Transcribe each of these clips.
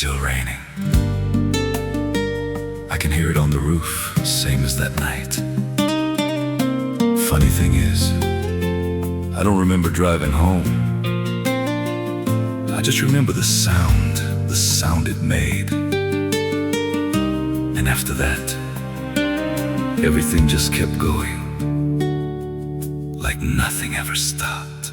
still raining. I can hear it on the roof, same as that night. Funny thing is, I don't remember driving home. I just remember the sound it made. And after that, everything just kept going, like nothing ever stopped.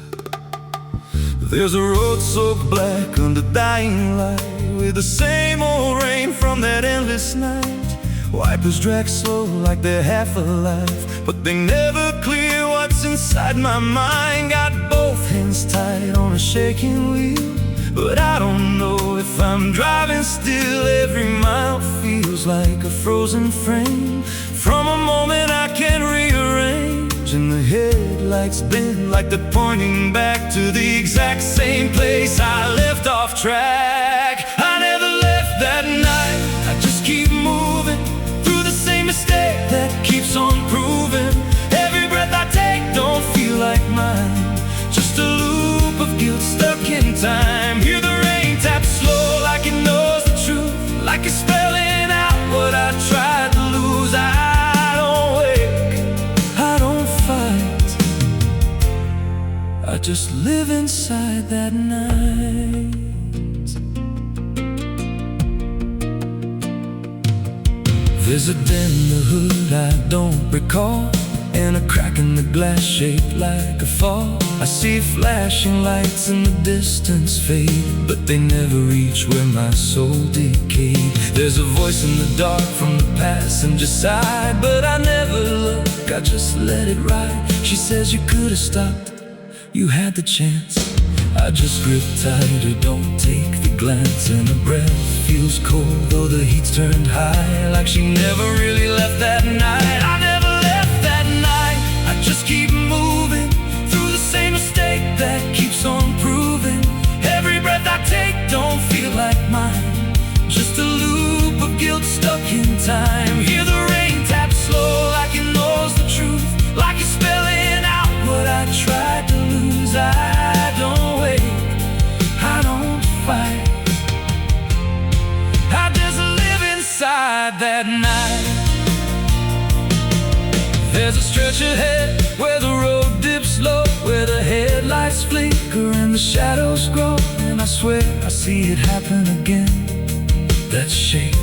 There's a road so black under dying light, with the same old rain from that endless night. Wipers drag slow like they're half alive, but they never clear what's inside my mind. Got both hands tied on a shaking wheel, but I don't know if I'm driving still. Every mile feels like a frozen frame from a moment I can't rearrange. And the headlights bend like they're pointing back to the exact same place I left off track. I never left that night, I just keep moving through the same mistake that keeps on proving. Every breath I take don't feel like mine, just a loop of guilt stuck in time. Hear the rain tap slow like it knows the truth, like it's spelling out what I tried to lose. I don't wake, I don't fight, I just live inside that night. There's a dent in the hood I don't recall, and a crack in the glass shaped like a fall. I see flashing lights in the distance fade, but they never reach where my soul decayed. There's a voice in the dark from the passenger side, but I never look, I just let it ride. She says you could have stopped, you had the chance. I just grip tighter, don't take the glance, and her breath feels cold though the heat's turned high, like she never really left that night. I never left that night, I just keep moving through the same mistake that keeps on proving. Every breath I take don't feel like mine, just a loop of guilt stuck in time. Hear the rain tap slow like it knows the truth, like it's spelling out what I tried to lose. I don't wake, I don't fight, I just live inside that night. There's a stretch ahead where the road dips low, where the headlights flicker and the shadows grow, and I swear I see it happen again. That shape,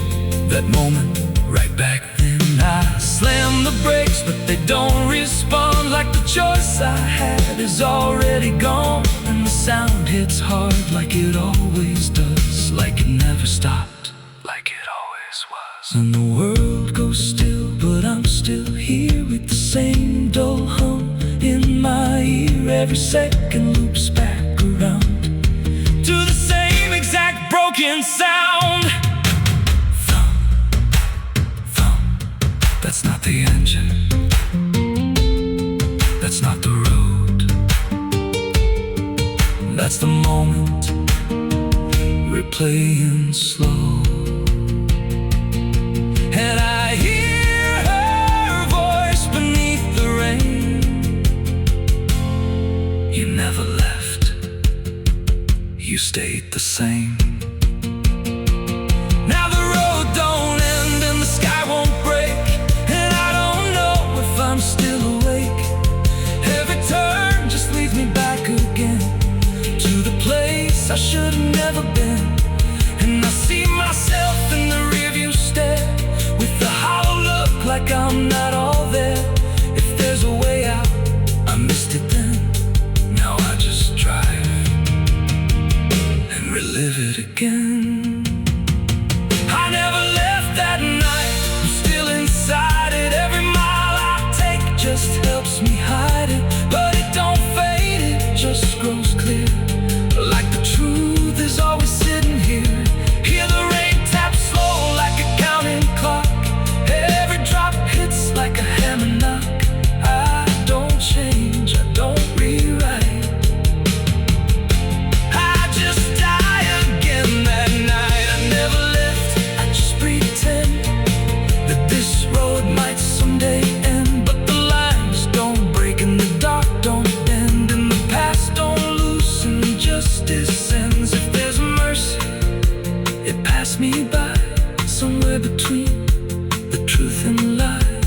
that moment, right back then. I slam the brakes, but they don't respond, like the choice I had is already gone. And the sound hits hard like it always does, like it never stopped, like it always was. And the world goes still, but I'm still here with the same dull hum in my ear. Every second loops back around to the same exact broken sound. That's not the engine, that's not the road, that's the moment replaying slow. And I hear her voice beneath the rain. You never left, you stayed the same. Now the road don't end and the sky won't break, I'm still awake. Every turn just leads me back again to the place I should have never been. And I see myself in the rearview stare, with the hollow look like I'm not all there. If there's a way out, I missed it then. Now I just drive and relive it again. I never left that night, I'm still inside it. Every just helps me hide it, but it don't fade, it just grows clear, like the truth is always sitting here. Hear the rain tap slow like a counting clock, every drop hits like a hammer knock. I don't change, I don't rewrite, I just die again that night. pass me by, somewhere between the truth and lie.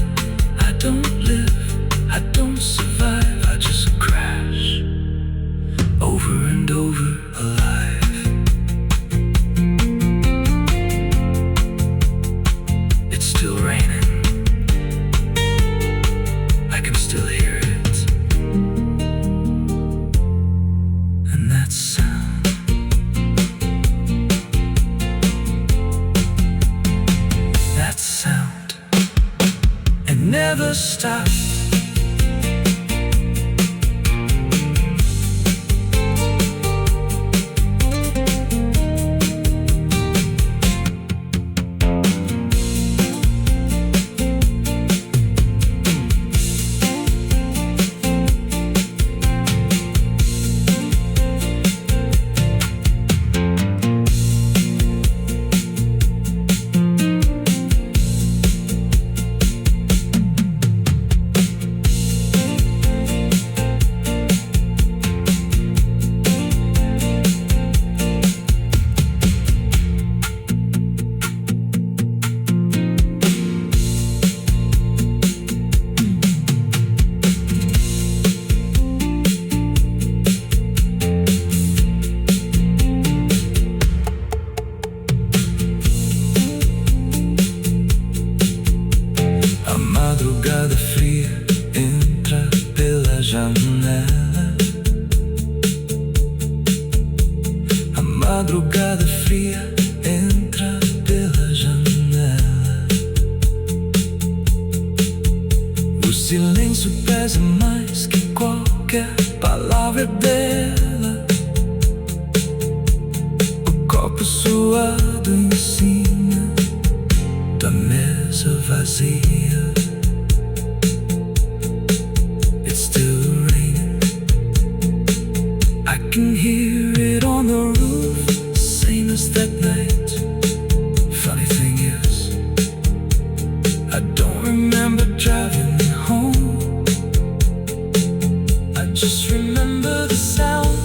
I don't live, I don't survive, I just crash over and over alive. It's still raining, I can still hear it. And that sound, that sound, it never stops. Madrugada fria entra pela janela. A madrugada fria entra pela janela. O silêncio pesa mais que qualquer palavra dela. O copo suado em cima da mesa vazia. I can hear it on the roof, same as that night. Funny thing is, I don't remember driving home. I just remember the sound.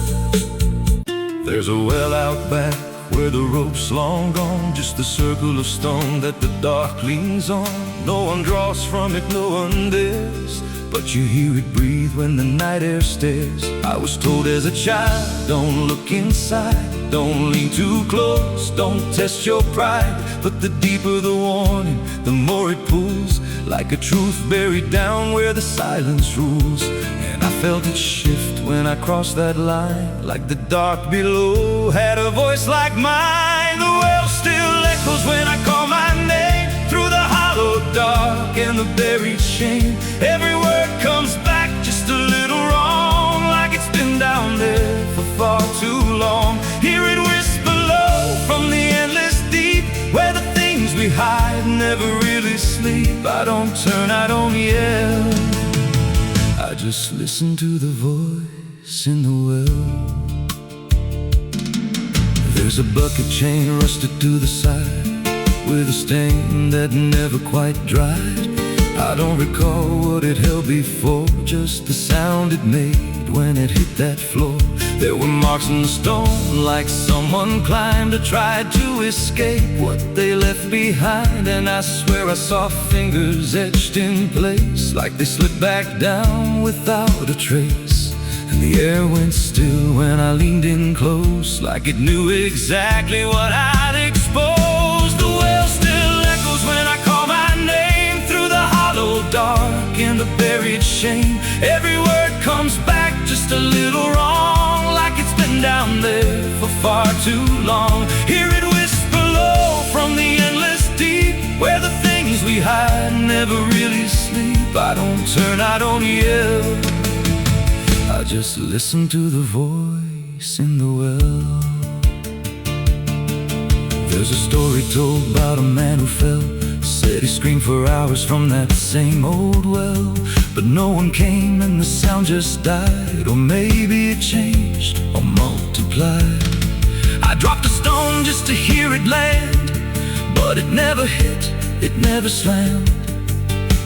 There's a well out back where the rope's long gone, just a circle of stone that the dark leans on. No one draws from it, no one dares, but you hear it breathe when the night air stares. I was told as a child, don't look inside, don't lean too close, don't test your pride. But the deeper the warning, the more it pulls, like a truth buried down where the silence rules. And I felt it shift when I crossed that line, like the dark below had a voice like mine. The well still echoes when I call my name, through the hollow dark and the buried shame. Every word comes back just a little wrong, like it's been down there for far too long. Hear it whisper low from the endless deep, where the things we hide never really sleep. I don't turn, I don't yell, I just listen to the voice in the well. There's a bucket chain rusted to the side, with a stain that never quite dried. I don't recall what it held before, just the sound it made when it hit that floor. There were marks in the stone, like someone climbed or tried to escape what they left behind. And I swear I saw fingers etched in place, like they slipped back down without a trace. And the air went still when I leaned in close, like it knew exactly what I'd exposed. The well still echoes when I call my name, through the hollow dark and the buried shame. Every word comes back just a little wrong, like it's been down there for far too long. Hear it whisper low from the endless deep, where the things we hide never really sleep. I don't turn, I don't yell, I just listen to the voice in the well. There's a story told about a man who fell, said he screamed for hours from that same old well, but no one came and the sound just died. Or maybe it changed or multiplied. I dropped a stone just to hear it land, but it never hit, it never slammed.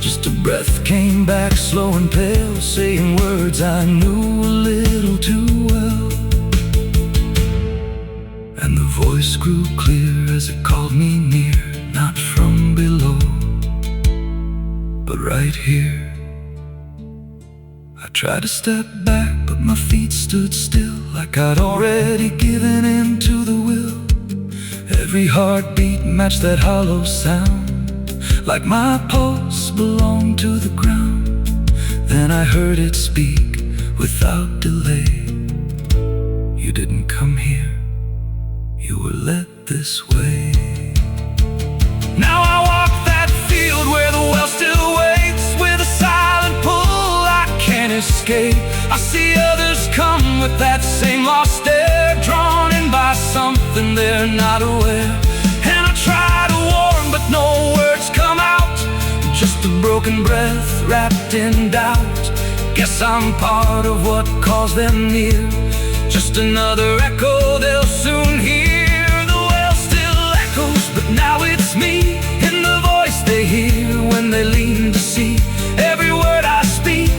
Just a breath came back slow and pale, saying words I knew a little too well. And the voice grew clear as it called me near, not from below, but right here. I tried to step back, but my feet stood still, like I'd already given in to the will. Every heartbeat matched that hollow sound, like my pulse belonged to the ground. Then I heard it speak without delay. You didn't come here, you were led this way. Now I walk that field where the well still waits, with a silent pull I can't escape. I see others come with that same lost stare, drawn in by something they're not aware. And I try to warn, but no words come out, just a broken breath wrapped in doubt. Guess I'm part of what calls them near, just another echo they'll soon hear. The well still echoes, but now it's me, in the voice they hear when they lean to see. Every word I speak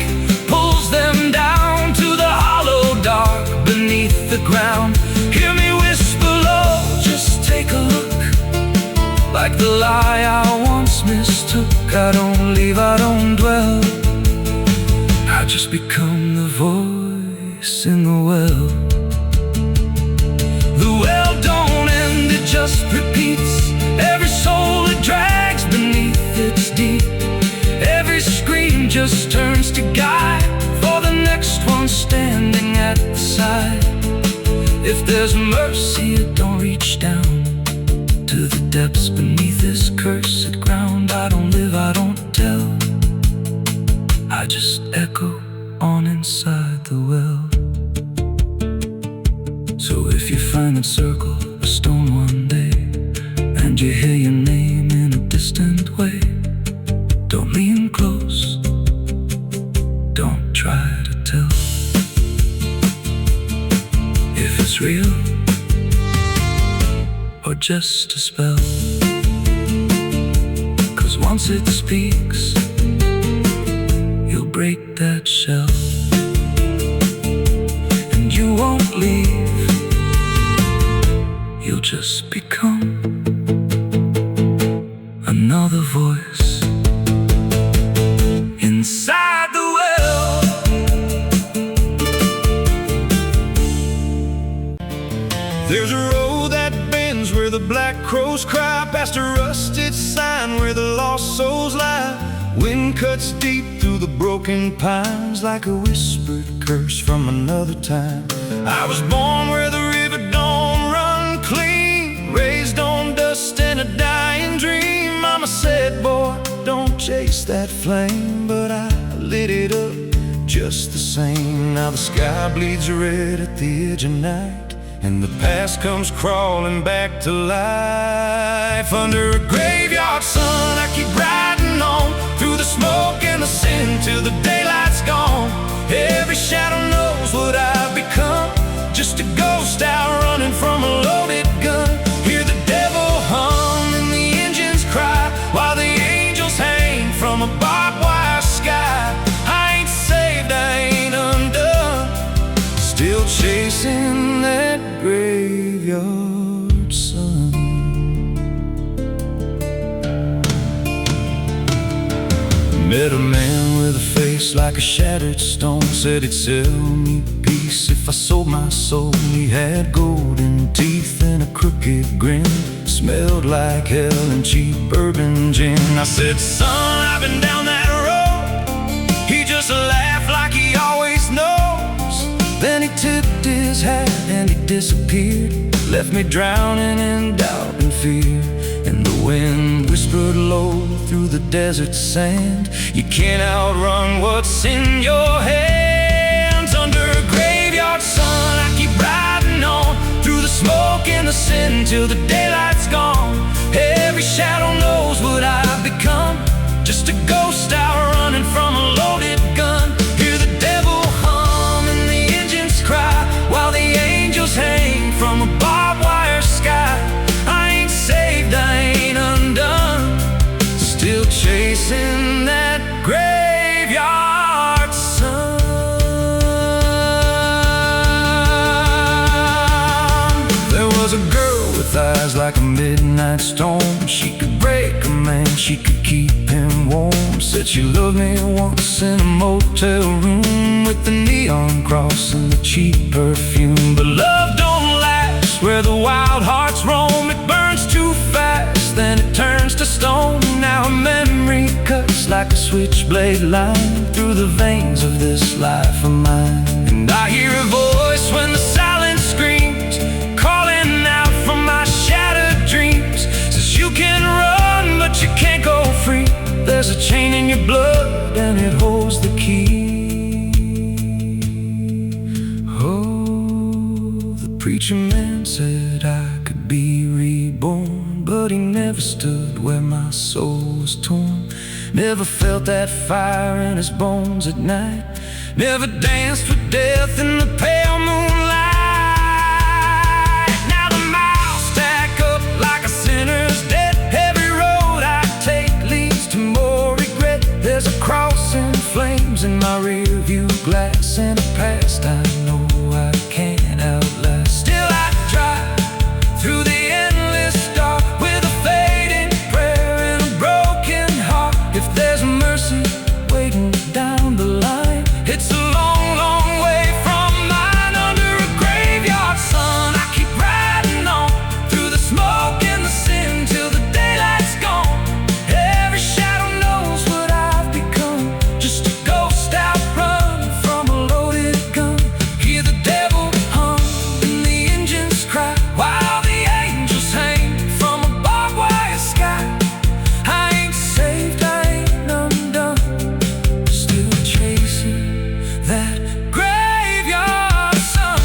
pulls them down to the hollow dark beneath the ground. Hear me whisper low, just take a look, like the lie I once mistook. I don't leave, I don't dwell, I just become the voice in the well. The well don't end, it just repeats. Every soul it drags beneath its deep. Every scream just turns to guide for the next one standing at the side. If there's mercy, it don't reach down to the depths beneath this cursed ground. I don't live, I don't tell, I just echo on inside the well. So if you find that circle of stone one day, and you hear your name in a distant way, don't lean close, don't try to tell if it's real or just a spell. 'Cause once it speaks, you'll break that shell, and you won't leave, you'll just become another voice inside the well. There's a road that bends where the black crows cry, past a rusted sign where the lost souls lie. Wind cuts deep through the broken pines, like a whispered curse from another time. I was born where the river don't run clean, raised on dust and a dying dream. Mama said, boy, don't chase that flame, but I lit it up just the same. Now the sky bleeds red at the edge of night, and the past comes crawling back to life. Under a graveyard sun, I keep riding on, through the smoke and the sin till the daylight's gone. Every shadow knows what I've become, just a ghost out running from a loaded gun. Hear the devil hum and the engines cry, while the angels hang from a barbed wire sky. I ain't saved, I ain't undone, still chasing that graveyard sun. Met a man with a face like a shattered stone, said he'd sell me peace if I sold my soul. He had golden teeth and a crooked grin, smelled like hell and cheap bourbon gin. I said, son, I've been down that road. He just laughed like he always knows. Then he tipped his hat and he disappeared, left me drowning in doubt and fear. And the wind whispered low through the desert sand, you can't outrun what's in your hands. Under a graveyard sun, I keep riding on, through the smoke and the sin till the daylight's gone. Every shadow knows what I've become, just a ghost out running from a loaded gun. Hear the devil hum and the engines cry, while the angels hang from a barbed wire sky. I ain't saved, I ain't undone, still chasing that graveyard sun. There was a girl like a midnight storm. She could break a man, she could keep him warm. Said she loved me once in a motel room, with the neon cross and the cheap perfume. But love don't last where the wild hearts roam. It burns too fast, then it turns to stone. Now a memory cuts like a switchblade line through the veins of this life of mine. And I hear a voice when the silence screams, calling out from my shattered dreams. Says you can run, but you can't go free. There's a chain in your blood and it holds the key. Oh, the preacher man said I could be reborn, but he never stood where my soul was torn. Never felt that fire in his bones at night. Never danced with death in the pale moonlight. Now the miles stack up like a sinner's debt. Every road I take leads to more regret. There's a cross in flames in my rearview glass, and a past I know I can't outlast. Still I drive through the endless dark with a fading prayer and a broken heart. If there's mercy waiting down the line, it's a long, long way from mine. Under a graveyard sun, I keep riding on through the smoke and the sin till the daylight's gone. Every shadow knows what I've become, just a ghost out running from a loaded gun. Hear the devil hum and the engines cry, while the angels hang from a barbed wire sky. I ain't saved, I ain't undone, still chasing that graveyard sun.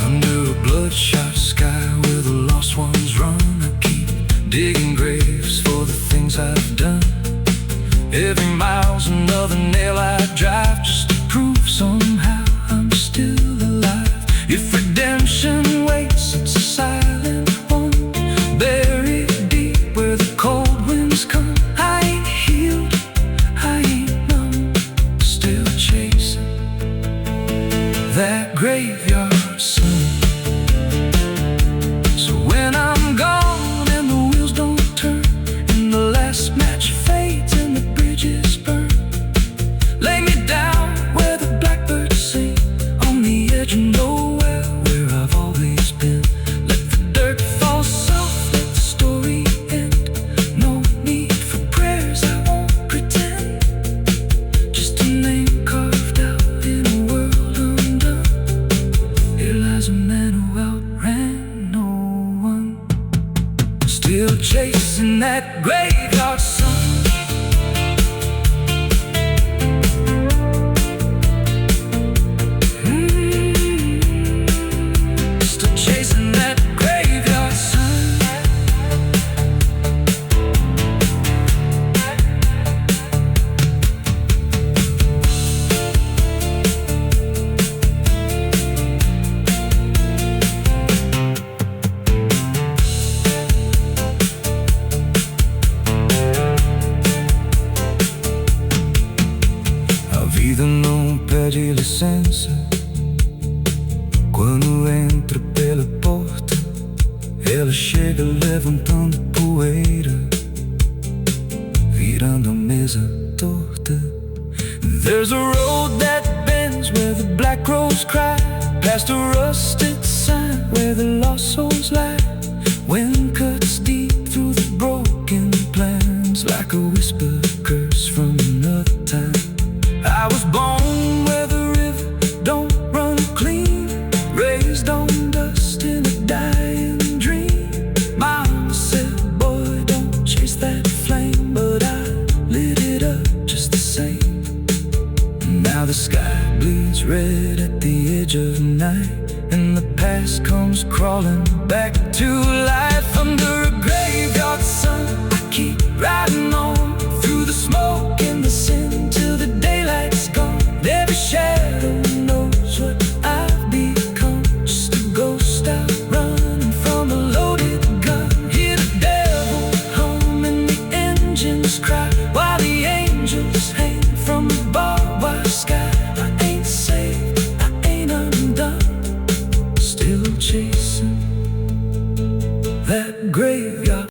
Under a bloodshot sky where the lost ones run, I keep digging graves for the things I've done. Every mile's another nail I drive, just to prove somehow I'm still alive. If redemption waits, it's a silent one, buried deep where the cold winds come. I ain't healed, I ain't numb, still chasing that graveyard sun. So when I'm gone and the wheels don't turn, and the last match fades and the bridges burn, lay me down where the blackbirds sing, on the edge of nowhere where I've always been. Let the dirt fall soft, let the story end. No need for prayers, I won't pretend. Just a name carved out in a world undone. Here lies a man who outran no one, still chasing that graveyard sun. Still chasing that graveyard sun. A vida não pede licença quando entra pela porta. Ela chega levantando poeira, virando a mesa torta. There's a road that bends where the black crows cry, past a rusted sign where the lost souls lie. Wind cuts deep through the broken plans, like a whisper curse from another time. I was born where the river don't run clean, raised on dust in a dying dream. Mama said, boy, don't chase that flame, but I lit it up just the same. Now the sky bleeds red at the edge of night, and the past comes crawling back to life. Under a graveyard sun, I keep riding on through the smoke and the sin till the daylight's gone. Every shadow knows what I've become, just a ghost out running from a loaded gun. Hear the devil hum and the engines cry, while the angels hang from the barbed wire sky. I ain't saved, I ain't undone, still chasing graveyard.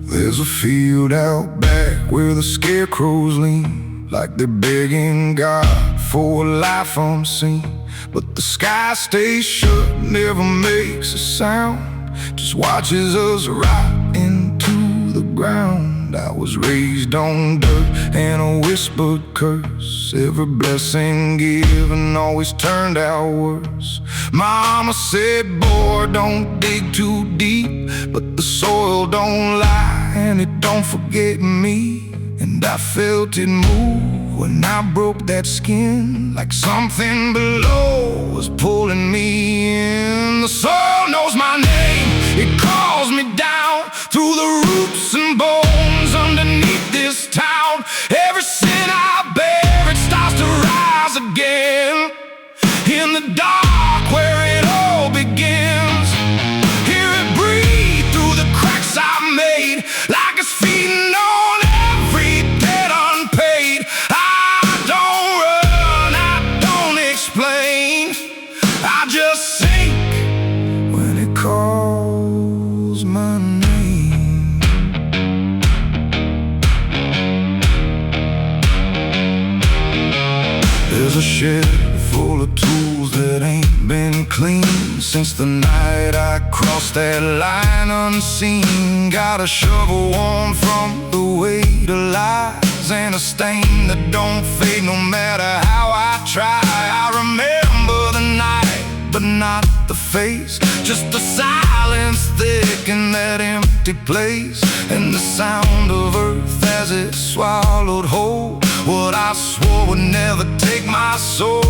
There's a field out back where the scarecrows lean, like they're begging God for a life unseen. But the sky stays shut, never makes a sound, just watches us rot into the ground. I was raised on dirt and a whispered curse. Every blessing given always turned out worse. Mama said, boy, don't dig too deep, but the soil don't lie and it don't forget me. And I felt it move when I broke that skin, like something below was pulling me in. The soil knows my name, it calls me down through the roots and bones underneath this town. Every sin I bear, it starts to rise again. In the dark where it all begins, hear it breathe through the cracks I made, like it's feeding on every debt unpaid. I don't run, I don't explain, I just sink when it calls my name. There's a shed full of tools that ain't been cleaned since the night I crossed that line unseen. Got a shovel worn from the weight of lies and a stain that don't fade no matter how I try. I remember the night, but not the face, just the silence thick in that empty place, and the sound of earth as it swallowed whole what I swore would never take my soul.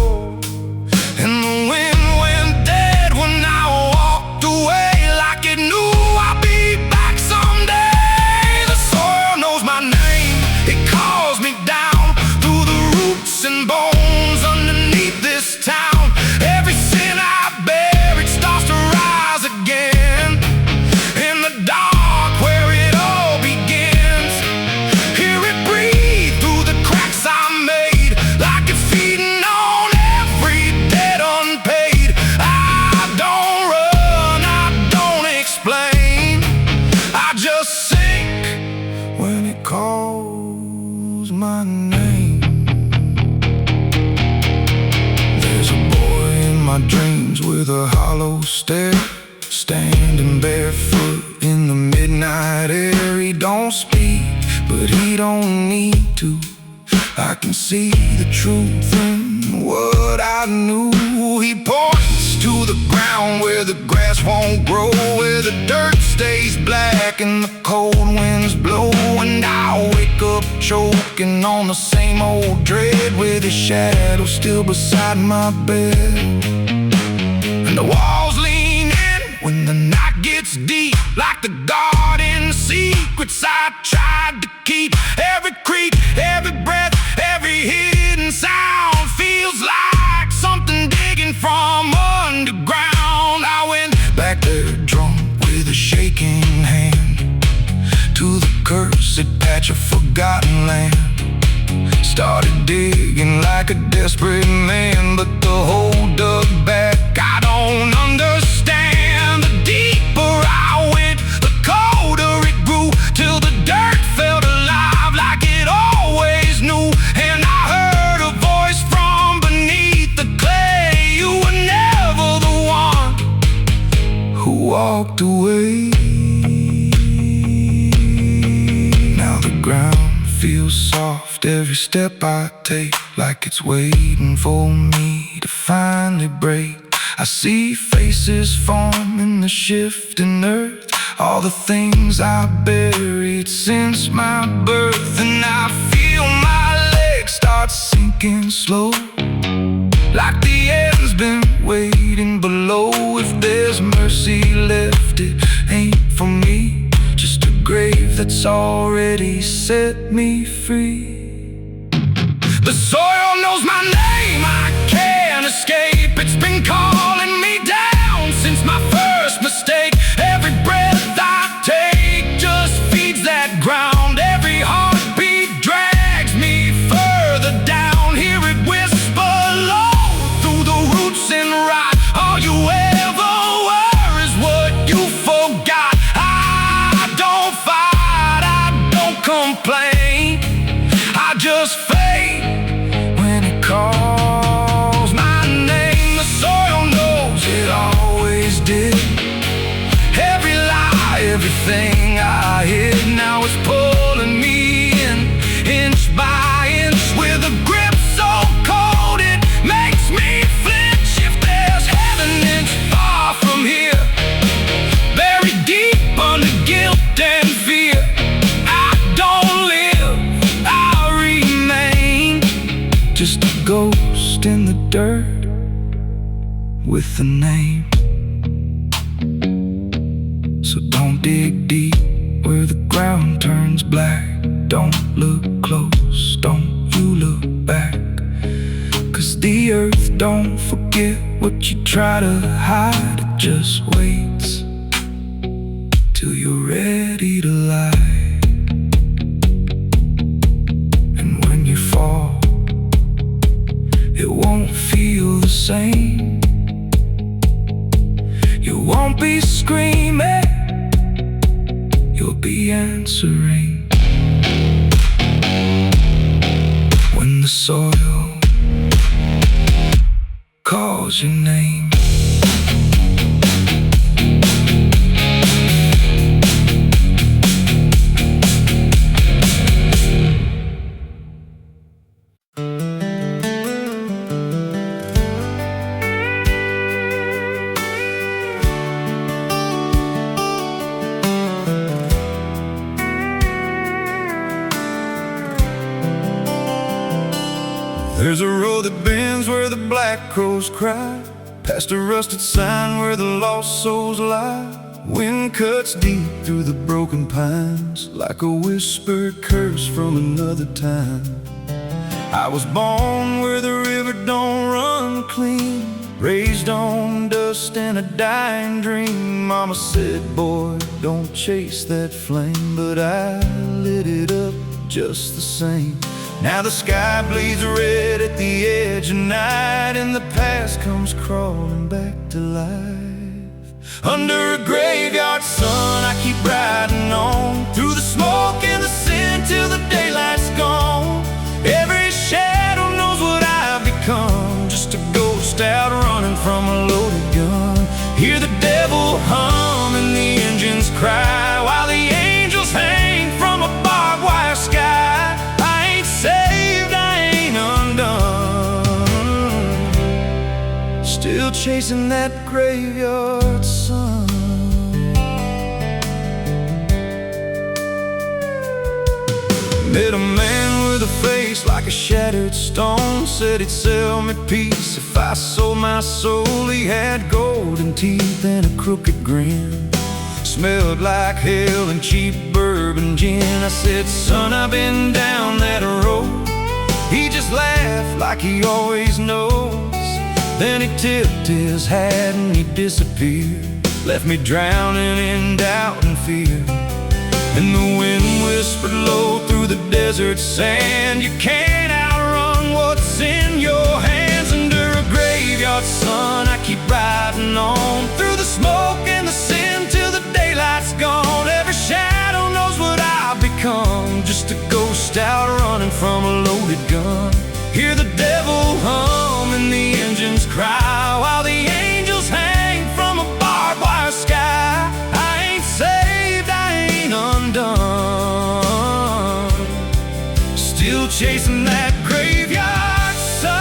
And the wind went dead when I walked away, like it knew I'd be back someday. The soil knows my name, it calls me down through the roots and bones underneath this town. Every sin I bear, it starts to rise again. In the dark where it all begins, hear it breathe through the cracks I made, like it's feeding on every debt unpaid. I don't run, I don't explain, I just sink when it calls my name. There's a boy in my dreams with a hollow stare, standing barefoot in the midnight air. He don't speak, but he don't need to. I can see the truth in what I knew. He points to the ground where the grass won't grow, where the dirt stays black and the cold winds blow. And I wake up choking on the same old dread, with his shadow still beside my bed. And the walls lean in when the night gets deep, like the garden secrets I tried to keep. Every creak, every breath, every hidden sound feels like something digging from underground. I went back there drunk with a shaking hand to the cursed patch of forgotten land. Started digging like a desperate man, but the hole dug back. I don't understand. The deeper I went, the colder it grew, till the dirt felt alive like it always knew. And I heard a voice from beneath the clay. You were never the one who walked away. Now the ground feels soft every step I take, like it's waiting for me to finally break. I see faces form in the shifting earth, all the things I buried since my birth. And I feel my legs start sinking slow, like the end's been waiting below. If there's mercy left, it ain't for me, just a grave grave that's already set me free. The soil knows my name, I can't escape. It's been calling me down since my first mistake. Every breath I take just feeds that ground. Every heartbeat drags me further down. Hear it whisper low through the roots and rot. All you ever were is what you forgot. I don't fight, I don't complain, I just fade when it calls my name. The soil knows it always did. Every lie, everything I hid, now it's pulling me in, inch by inch, with a grip so cold it makes me flinch. If there's heaven, it's far from here, buried deep under guilt and fear. I don't live, I remain, just a ghost in the dirt with a name. So don't dig deep where the ground turns black. Don't look close, don't you look back. 'Cause the earth don't forget what you try to hide. It just waits till you're ready to lie. And when you fall, it won't feel the same. You won't be screaming, you'll be answering. When the soil calls your name. There's a road that bends where the black crows cry, past a rusted sign where the lost souls lie. Wind cuts deep through the broken pines, like a whispered curse from another time. I was born where the river don't run clean, raised on dust and a dying dream. Mama said, boy, don't chase that flame, but I lit it up just the same. Now the sky bleeds red at the edge of night, and the past comes crawling back to life. Under a graveyard sun, I keep riding on, through the smoke and the sin till the daylight's gone. Every shadow knows what I've become, just a ghost out running from a loaded gun. Hear the devil hum and the engines cry, while the angels hang from a barbed wire sky. Saved, I ain't undone, still chasing that graveyard sun. Met a man with a face like a shattered stone, said he'd sell me peace if I sold my soul. He had golden teeth and a crooked grin, smelled like hell and cheap bourbon gin. I said, son, I've been down that road. He just laughed like he always knows. Then he tipped his hat and he disappeared, left me drowning in doubt and fear. And the wind whispered low through the desert sand, you can't outrun what's in your hands. Under a graveyard sun, I keep riding on, through the smoke and the sin till the daylight's gone. Every shadow knows what I've become, just a ghost out running from a loaded gun. Hear the devil hum and the engines cry, while the angels hang from a barbed wire sky. I ain't saved, I ain't undone, still chasing that graveyard sun.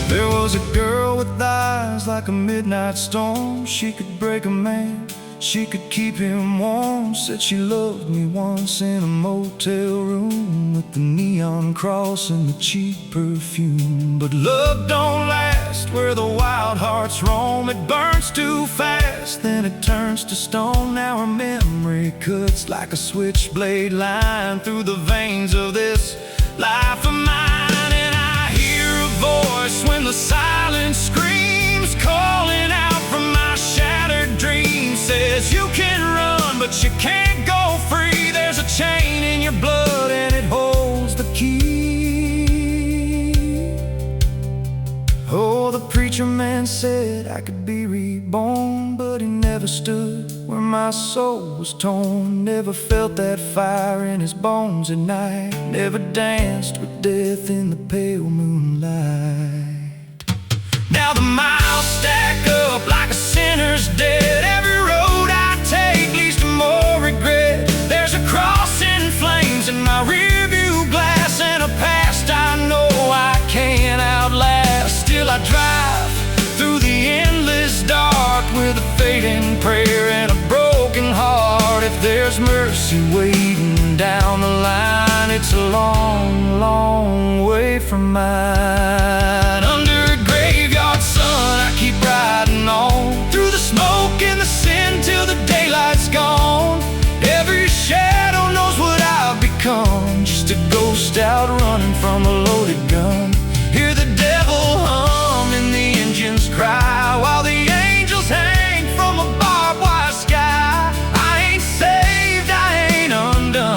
There was a girl with eyes like a midnight storm. She could break a man, she could keep him warm. Said she loved me once in a motel room with the neon neon cross and the cheap perfume. But love don't last where the wild hearts roam. It burns too fast, then it turns to stone. Now our memory cuts like a switchblade line through the veins of this life of mine. And I hear a voice when the silence screams, calling out from my shattered dreams. Says you can run, but you can't go free. There's a chain in your blood and it holds the key. Oh, the preacher man said I could be reborn, but he never stood where my soul was torn. Never felt that fire in his bones at night. Never danced with death in the pale moonlight. Now the miles stack up like a sinner's debt. Every road I take leads to more regret. There's a cross in flames in my rearview glass, and a past I know I can't outlast. Still I drive through the endless dark with a fading prayer and a broken heart. If there's mercy waiting down the line, it's a long, long way from mine. Under a graveyard sun, I keep riding on through the smoke and the sin till the daylight's gone. Every shadow knows what I've become, just a ghost out running from a loaded gun. Hear the devil hum and the engines cry, while the angels hang from a barbed wire sky. I ain't saved, I ain't undone,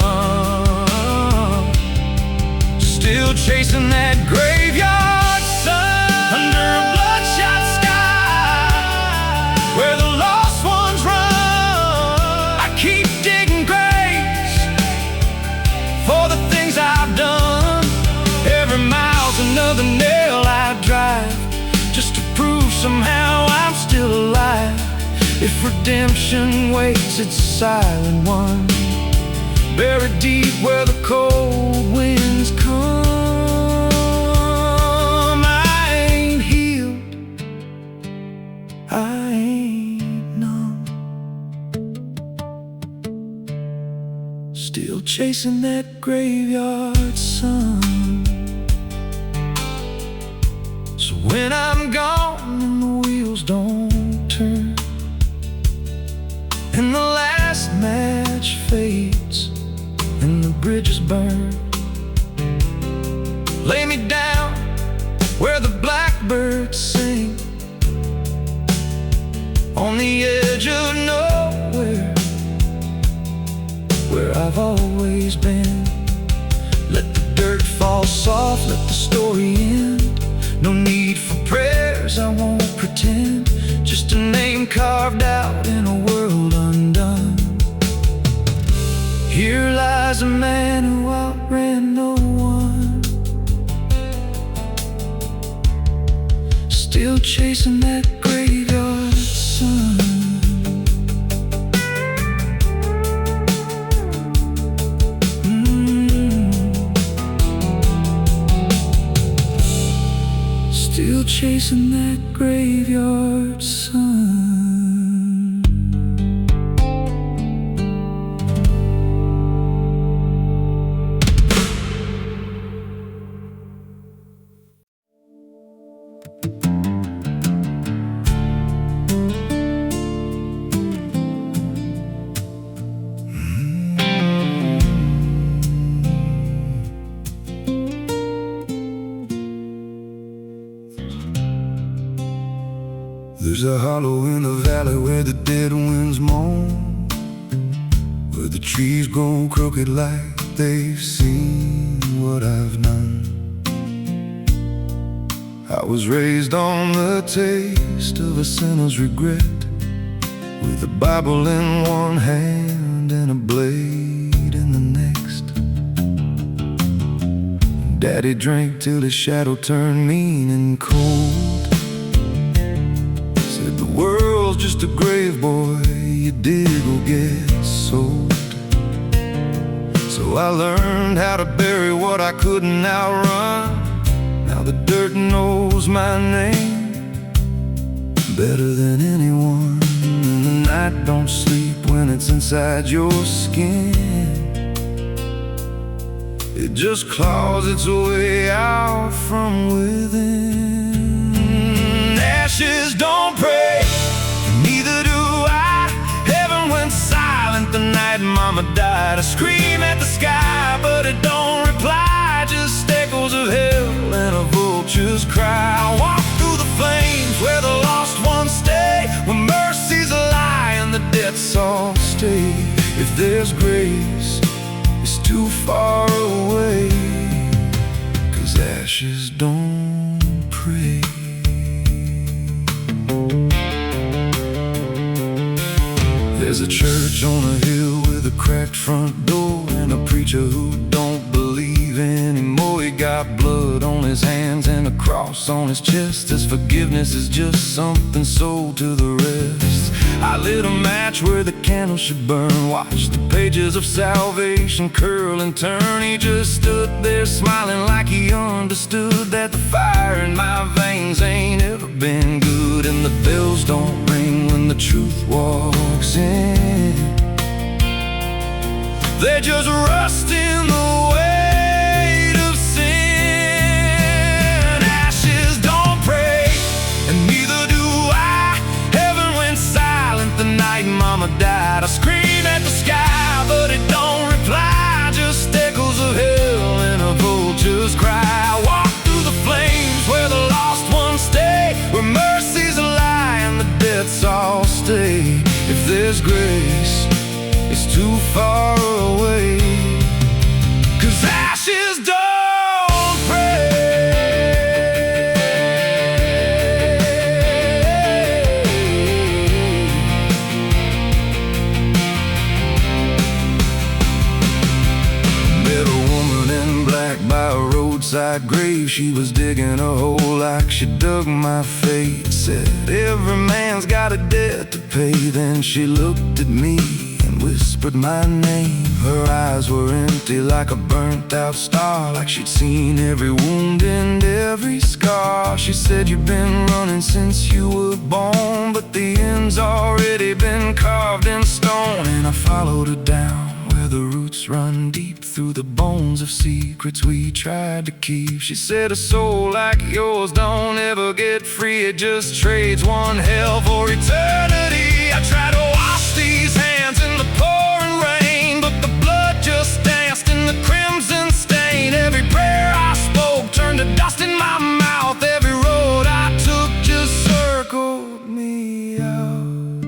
still chasing that graveyard sun. Under a bloodshot sky where the lost ones run, I keep digging graves for the things I've done. Every mile's another nail I drive, just to prove somehow I'm still alive. If redemption waits, it's a silent one, buried deep where the cold winds come. I ain't healed, I ain't numb, still chasing that graveyard sun. So when I'm gone and the wheels don't turn, and the last match fades and the bridges burn, lay me down where the blackbirds sing, on the edge of nowhere, where I've always been. Let the dirt fall soft, let the story end. No need for prayers, I won't pretend, just a name carved out in a world undone. Here lies a man who outran no one, still chasing that graveyard sun. Still chasing that graveyard sun. There's a hollow in the valley where the dead winds moan, where the trees grow crooked like they've seen what I've done. I was raised on the taste of a sinner's regret, with a Bible in one hand and a blade in the next. Daddy drank till his shadow turned mean and cold. The world's just a grave, boy, you dig or get sold. So I learned how to bury what I couldn't outrun. Now the dirt knows my name better than anyone. And the night don't sleep when it's inside your skin. it just claws its way out from within. Ashes don't pray, neither do I. Heaven went silent the night Mama died. I scream at the sky, but it don't reply. Just echoes of hell and a vulture's cry. I walk through the flames where the lost ones stay, where mercy's a lie and the debts all stay. If there's grace, it's too far away, 'cause ashes don't pray. There's a church on a hill with a cracked front door, and a preacher who don't believe anymore. He got blood on his hands and a cross on his chest. His forgiveness is just something sold to the rest. I lit a match where the candle should burn, watched the pages of salvation curl and turn. He just stood there smiling like he understood that the fire in my veins ain't ever been good. And the bells don't ring when the truth walks in, they just rust in the weight of sin. Ashes don't pray, and neither do I. Heaven went silent the night Mama died. I scream at the sky, but it don't reply. Just echoes of hell and a vulture's cry. I walk through the flames where the lost ones stay, where mercy's a lie and the debts all stay. If there's grace, it's too far away, 'cause ashes don't pray. Met a woman in black by a roadside grave. She was digging a hole like she dug my fate. Said every man's got a debt to pay. Then she looked at me and whispered my name. Her eyes were empty like a burnt out star, like she'd seen every wound and every scar. She said, you've been running since you were born, but the end's already been carved in stone. And I followed her down where the roots run deep through the bones of secrets we tried to keep. She said, a soul like yours don't ever get free. It just trades one hell for eternity. I try to wash these hands in the pouring rain, but the blood just danced in the crimson stain. Every prayer I spoke turned to dust in my mouth. Every road I took just circled me out.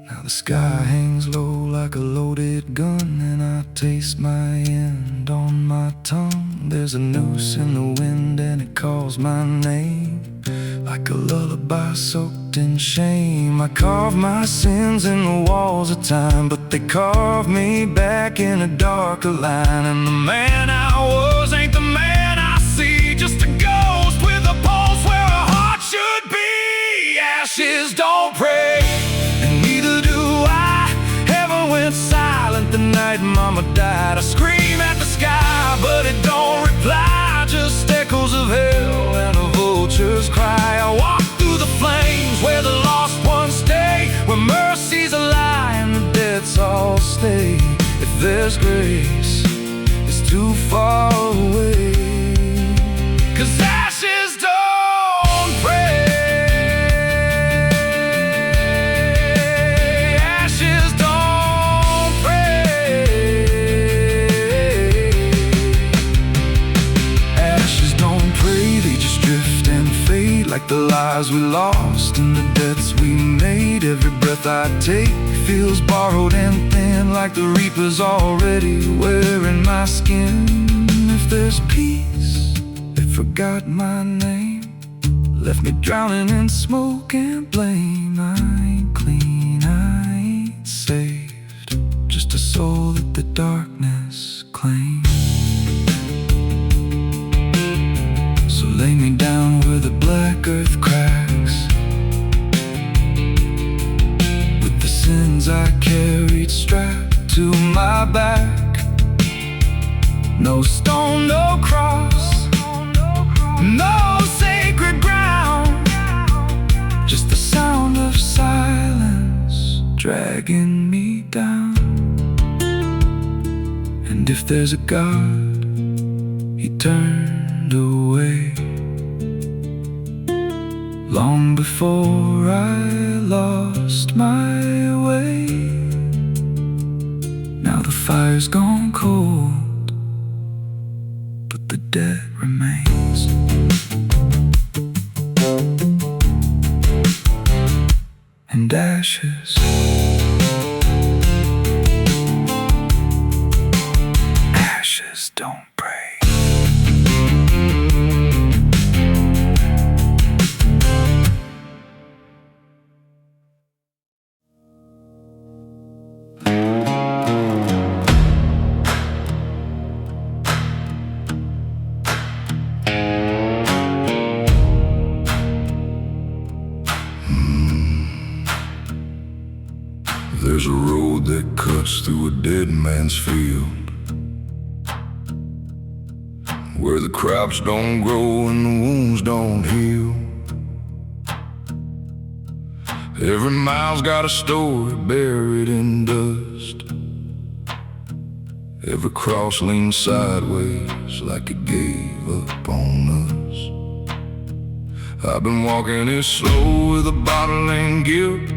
Now the sky hangs low like a loaded gun, and I taste my end on my tongue. There's a noose in the wind and it calls my name, like a lullaby soaked in shame. I carve my sins in the walls of time, but they carve me back in a darker line. And the man I was ain't the man I see, just a ghost with a pulse where a heart should be. Ashes don't pray, and neither do I. Heaven went silent the night Mama died. I scream at the sky, but it don't reply. Just echoes of hell and a vulture's cry. I walk through the flames where the lost ones stay, where mercy's a lie and the debts all stay. If there's grace, it's too far away, 'cause ashes don't pray. Ashes don't pray. Ashes don't pray, they just drift and fade, like the lives we lost and the debts we made. Every breath I take feels borrowed and thin, like the reaper's already wearing my skin. If there's peace, they forgot my name, left me drowning in smoke and blame. I ain't clean, I ain't saved, just a soul that the darkness claims. So lay me down where the black earth cracks, with the sins I carried strapped to my back. No stone, no cross, no sacred ground, just the sound of silence dragging me down. And if there's a God, he turned away long before I lost my way. Now the fire's gone cold, but the debt remains. And ashes, ashes don't break. There's a road that cuts through a dead man's field, where the crops don't grow and the wounds don't heal. Every mile's got a story buried in dust. Every cross leans sideways like it gave up on us. I've been walking it slow with a bottle and guilt,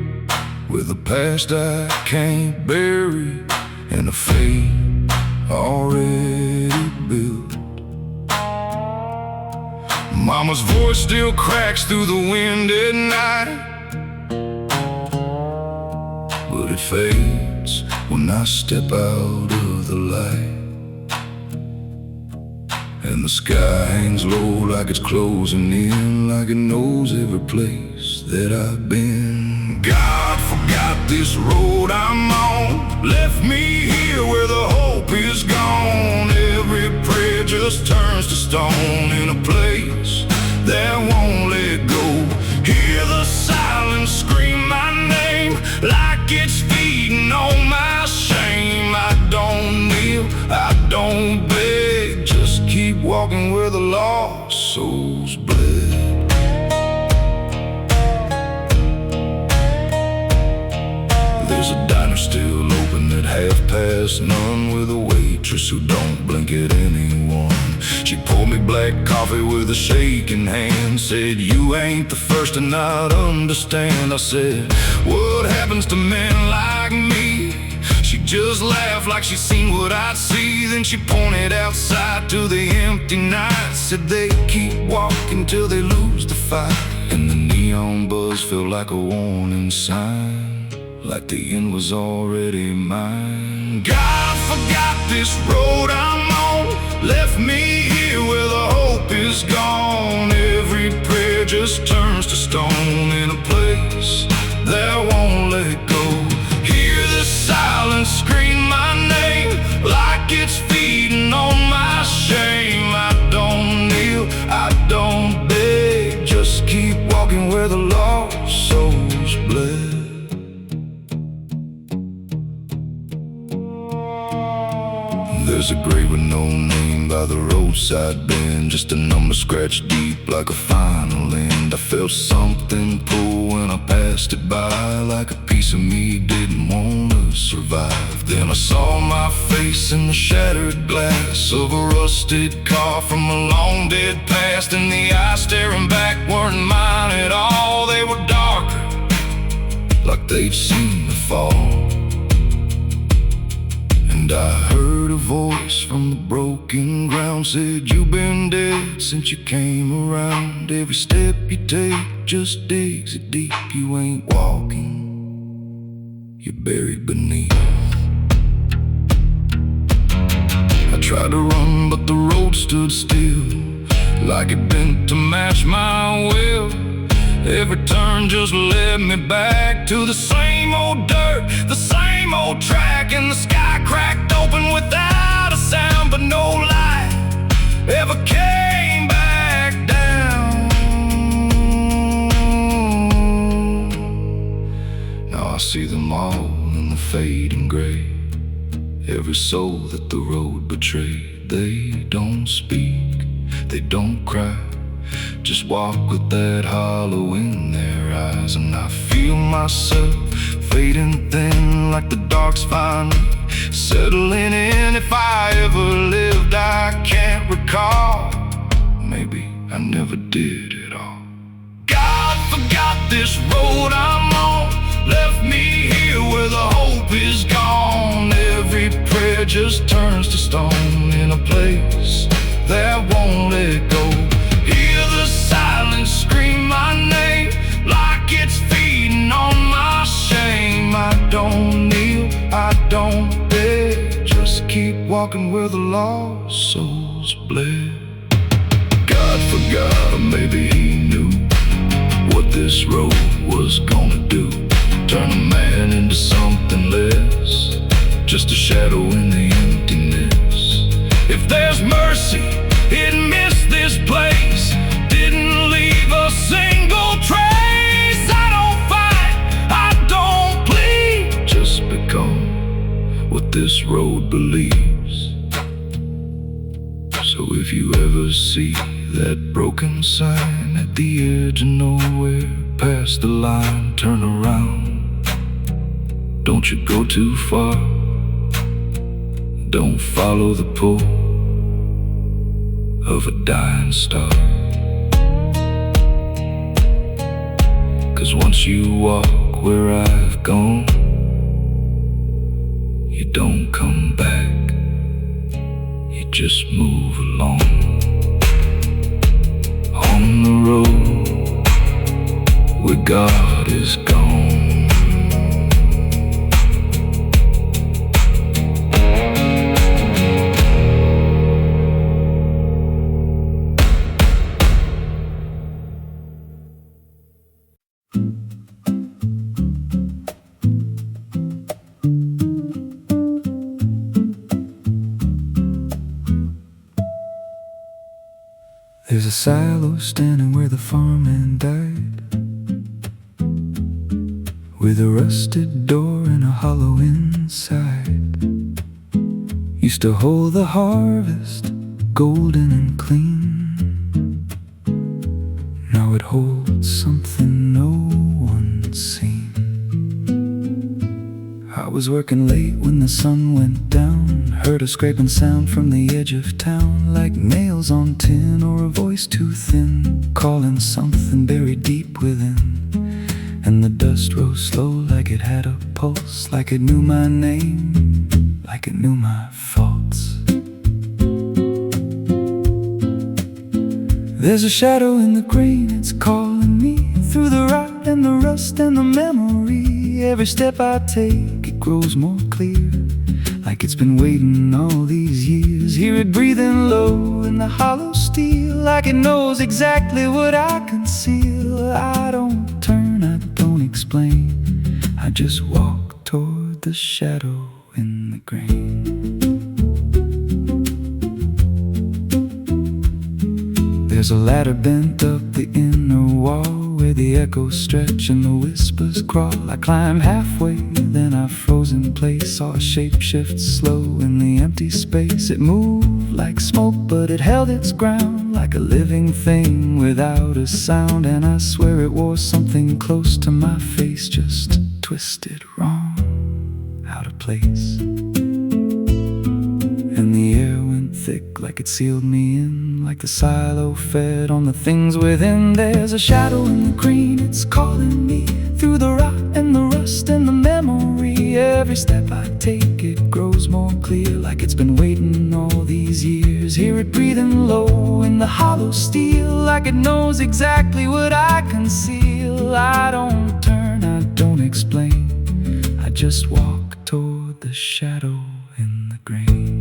with a past I can't bury and a fate already built. Mama's voice still cracks through the wind at night, but it fades when I step out of the light. And the sky hangs low like it's closing in, like it knows every place that I've been. God forgot this road I'm on, left me here where the hope is gone. Every prayer just turns to stone in a place that won't let go. Hear the silence scream my name like it's feeding on my shame. I don't kneel, I don't beg, just keep walking where the lost souls bled. There's a diner still open at none, with a waitress who don't blink at anyone. She poured me black coffee with a shaking hand, said, "You ain't the first to not understand." I said, "What happens to men like me?" She just laughed like she'd seen what I'd see. Then she pointed outside to the empty night, said they keep walking till they lose the fight. And the neon buzz felt like a warning sign, like the end was already mine. God forgot this road I'm on, left me here where the hope is gone. Every prayer just turns to stone in a place that won't let go. Hear the silence scream my name like it's feeding on my shame. I don't kneel, I don't beg, just keep walking where the lost souls bled. There's a grave with no name by the roadside bend, just a number scratched deep like a final end. I felt something pull when I passed it by, like a piece of me didn't want to survive. Then I saw my face in the shattered glass of a rusted car from a long dead past, and the eyes staring back weren't mine at all. They were darker, like they'd seen the fall. And I heard a voice from the broken ground, said, "You've been dead since you came around. Every step you take just digs it deep. You ain't walking, you're buried beneath." I tried to run, but the road stood still, like it bent to match my will. Every turn just led me back to the same old dirt, the same old track, and the sky cracked open without a sound, but no light ever came back down. Now I see them all in the fading gray, every soul that the road betrayed. They don't speak, they don't cry, just walk with that hollow in their rise, and I feel myself fading thin like the dark's finally settling in. If I ever lived, I can't recall. Maybe I never did at all. God forgot this road I'm on, left me here where the hope is gone. Every prayer just turns to stone in a place that won't let go. Hear the silence scream my name like it's feeding on my shame. I don't kneel, I don't beg, just keep walking where the lost souls bled. God forgot, or maybe he knew what this road was gonna do. Turn a man into something less, just a shadow in the emptiness. If there's mercy, it missed this place, didn't leave a single trace. I don't fight, I don't plead, just become what this road believes. So if you ever see that broken sign at the edge of nowhere, past the line, turn around. Don't you go too far, don't follow the pull of a dying star. 'Cause once you walk where I've gone, you don't come back, you just move along. On the road where God is gone. There's a silo standing where the farmhand died, with a rusted door and a hollow inside. Used to hold the harvest, golden and clean. Now it holds something no one's seen. I was working late when the sun went down, heard a scraping sound from the edge of town, like nails on tin or a voice too thin, calling something buried deep within. And the dust rose slow like it had a pulse, like it knew my name, like it knew my faults. There's a shadow in the grain, it's calling me through the rot and the rust and the memory. Every step I take, it grows more clear, like it's been waiting all these years. Hear it breathing low in the hollow steel, like it knows exactly what I conceal. I don't turn, I don't explain, I just walk toward the shadow in the grain. There's a ladder bent up the inner wall, where the echoes stretch and the whispers crawl. I climb halfway, then I froze in place, saw a shape shift slow in the empty space. It moved like smoke, but it held its ground, like a living thing without a sound. And I swear it wore something close to my face, just twisted wrong, out of place. And the air went thick, like it sealed me in, like the silo fed on the things within. There's a shadow in the green, it's calling me through the rot and the rust and the memory. Every step I take, it grows more clear, like it's been waiting all these years. Hear it breathing low in the hollow steel, like it knows exactly what I conceal. I don't turn, I don't explain, I just walk toward the shadow in the grain.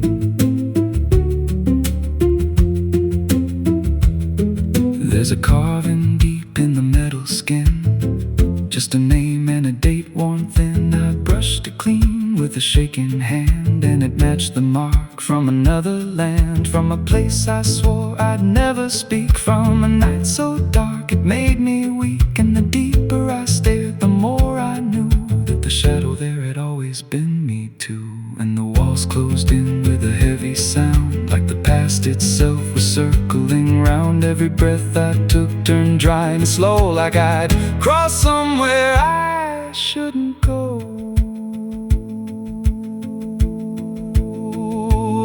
There's a carving deep in the metal skin, just a name and a date worn thin. I brushed it clean with a shaking hand, and it matched the mark from another land, from a place I swore I'd never speak, from a night so dark it made me weak. And the deeper I stared, the more I knew that the shadow there had always been me too. And the walls closed in with a heavy sound, like the past past itself was circling round. Every breath I took turned dry and slow, like I'd crossed somewhere I shouldn't go.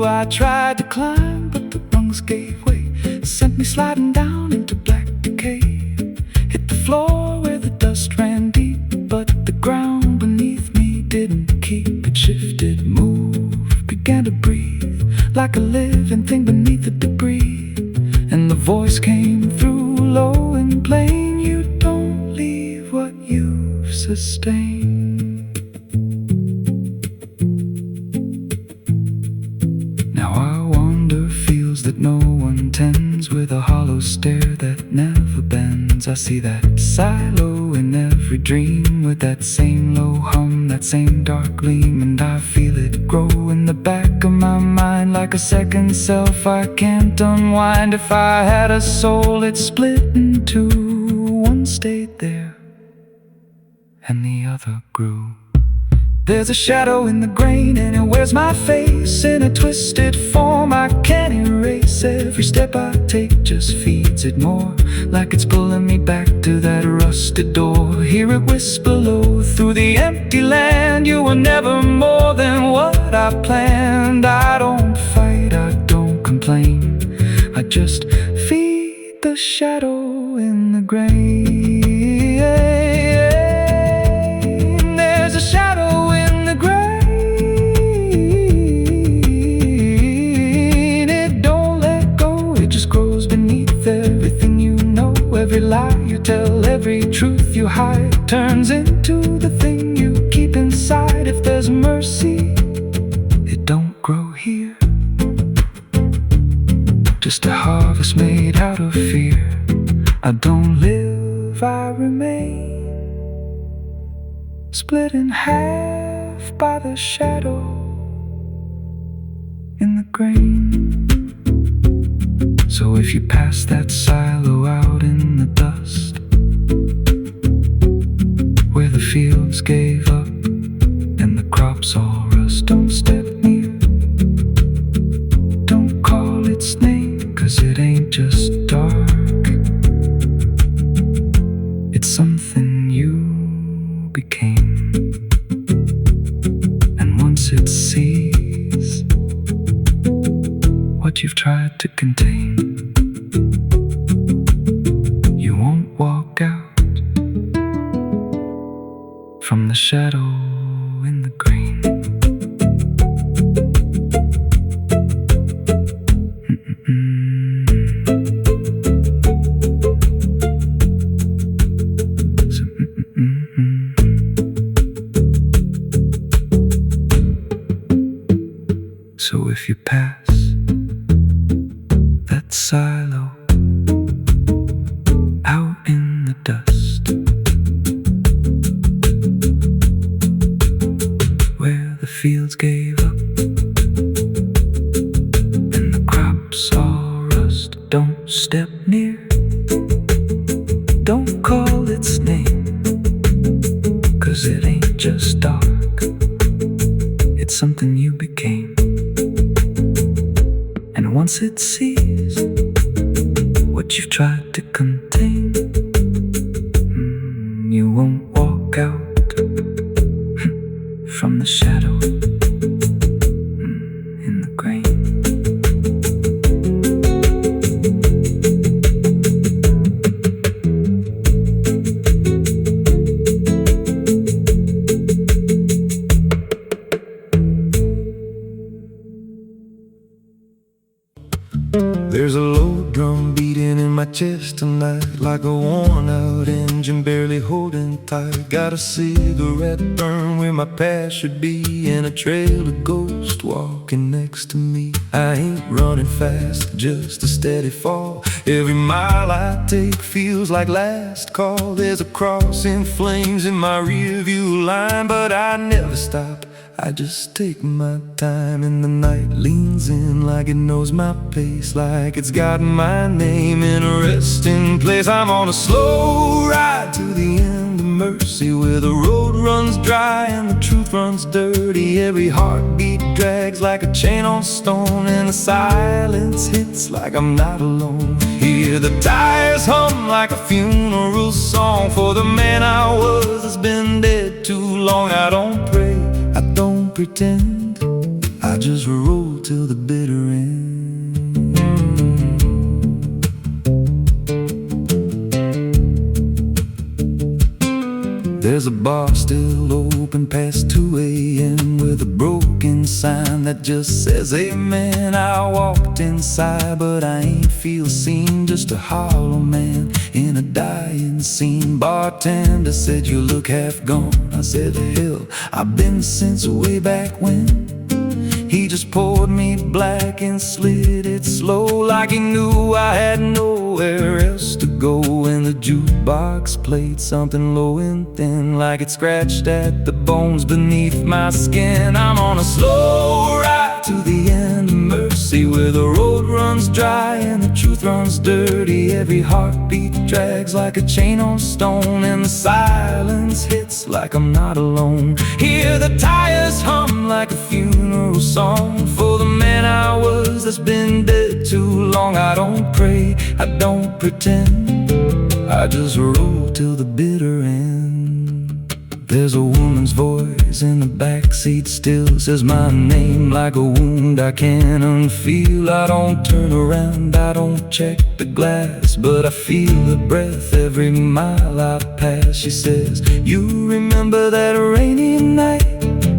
I tried to climb, but the rungs gave way, sent me sliding down into black decay. Hit the floor where the dust ran deep, but the ground beneath me didn't keep. It shifted, moved, began to breathe, like a living thing beneath the debris. And the voice came through low and plain: you don't leave what you've sustained. That no one tends, with a hollow stare that never bends. I see that silo in every dream, with that same low hum, that same dark gleam. And I feel it grow in the back of my mind, like a second self I can't unwind. If I had a soul, it split in two. One stayed there and the other grew. There's a shadow in the grain, and it wears my face in a twisted form I can't erase. Every step I take just feeds it more, like it's pulling me back to that rusted door. Hear it whisper low through the empty land: you were never more than what I planned. I don't fight, I don't complain, I just feed the shadow in the grain. There's a shadow in the grain. It don't let go, it just grows beneath everything you know. Every lie you tell, every truth you hide, turns into the thing you keep inside. If there's mercy, it don't grow here, just a harvest made out of fear. I don't live, I remain, split in half by the shadow in the grain. So if you pass that silo out in the dust, where the fields gave up and the crops all rust, don't step near, don't call its name, 'cause it ain't just dark, it's something you became. And once it sees what you've tried to contain, you won't walk out from the shadow in the grain. So if you pass that silo out in the dust, where the fields gave up and the crops all rust, don't step near, don't call its name, 'cause it ain't just dark, it's something you became. And once it sees what you've tried to contain, you won't walk out from the shadow in the grain. There's a low drum beating in my chest tonight, like a worn out engine barely holding tight. Got a cigarette burn where my past should be, and a trail of ghosts walking next to me. I ain't running fast, just a steady fall. Every mile I take feels like last call. There's a cross in flames in my rearview line, but I never stop, I just take my time. And the night leans in like it knows my pace, like it's got my name in a resting place. I'm on a slow ride to the end of mercy, where the road runs dry and the truth runs dirty. Every heartbeat drags like a chain on stone, and the silence hits It's like I'm not alone. Hear the tires hum like a funeral song for the man I was that's been dead too long. I don't pray, I don't pretend, I just roll till the bitter end. There's a bar still open past 2 a.m. with a broken sign that just says amen. I walked inside but I ain't feel seen, just a hollow man in a dying scene. Bartender said you look half gone. I said hell, I've been since way back when. He just poured me black and slid it slow, like he knew I had nowhere else to go. And the jukebox played something low and thin, like it scratched at the bones beneath my skin. I'm on a slow ride to the end of mercy, where the road runs dry and the truth runs dirty. Every heartbeat drags like a chain on stone, and the silence hits like I'm not alone. Hear the tires hum like a funeral song for the man I was that's been dead too long. I don't pray, I don't pretend, I just roll till the bitter end. There's a woman's voice in the backseat still says my name like a wound I can't unfeel. I don't turn around, I don't check the glass, but I feel the breath every mile I pass. She says, you remember that rainy night?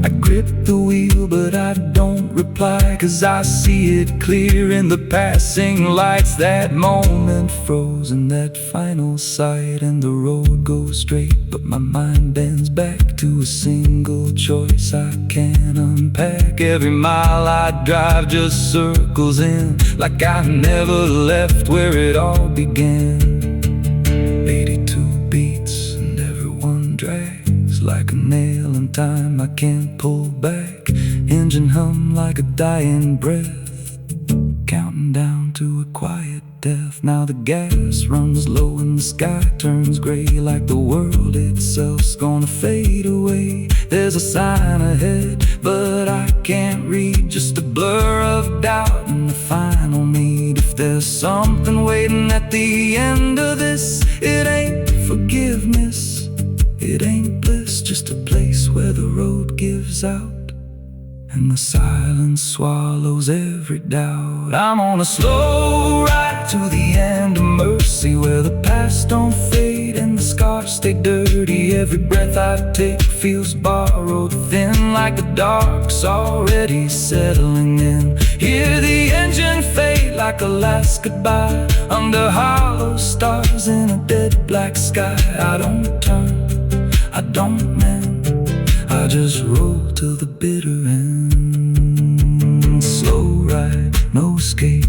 I grip the wheel but I don't reply, 'cause I see it clear in the passing lights. That moment frozen, that final sight, and the road goes straight but my mind bends back to a single choice I can't unpack. Every mile I drive just circles in, like I never left where it all began. 82 beats and everyone drags like a nail in time I can't pull back. Engine hum like a dying breath, counting down to a quiet death. Now the gas runs low and the sky turns gray, like the world itself's gonna fade away. There's a sign ahead but I can't read, just a blur of doubt and the final need. If there's something waiting at the end of this, it ain't forgiveness, it ain't bliss, just a place where the road gives out and the silence swallows every doubt. I'm on a slow ride to the end of mercy, where the past don't fade and the scars stay dirty. Every breath I take feels borrowed, thin like the dark's already settling in. Hear the engine fade like a last goodbye under hollow stars in a dead black sky. I don't turn, I don't mend, I just roll till the bitter end. Slow ride, no escape,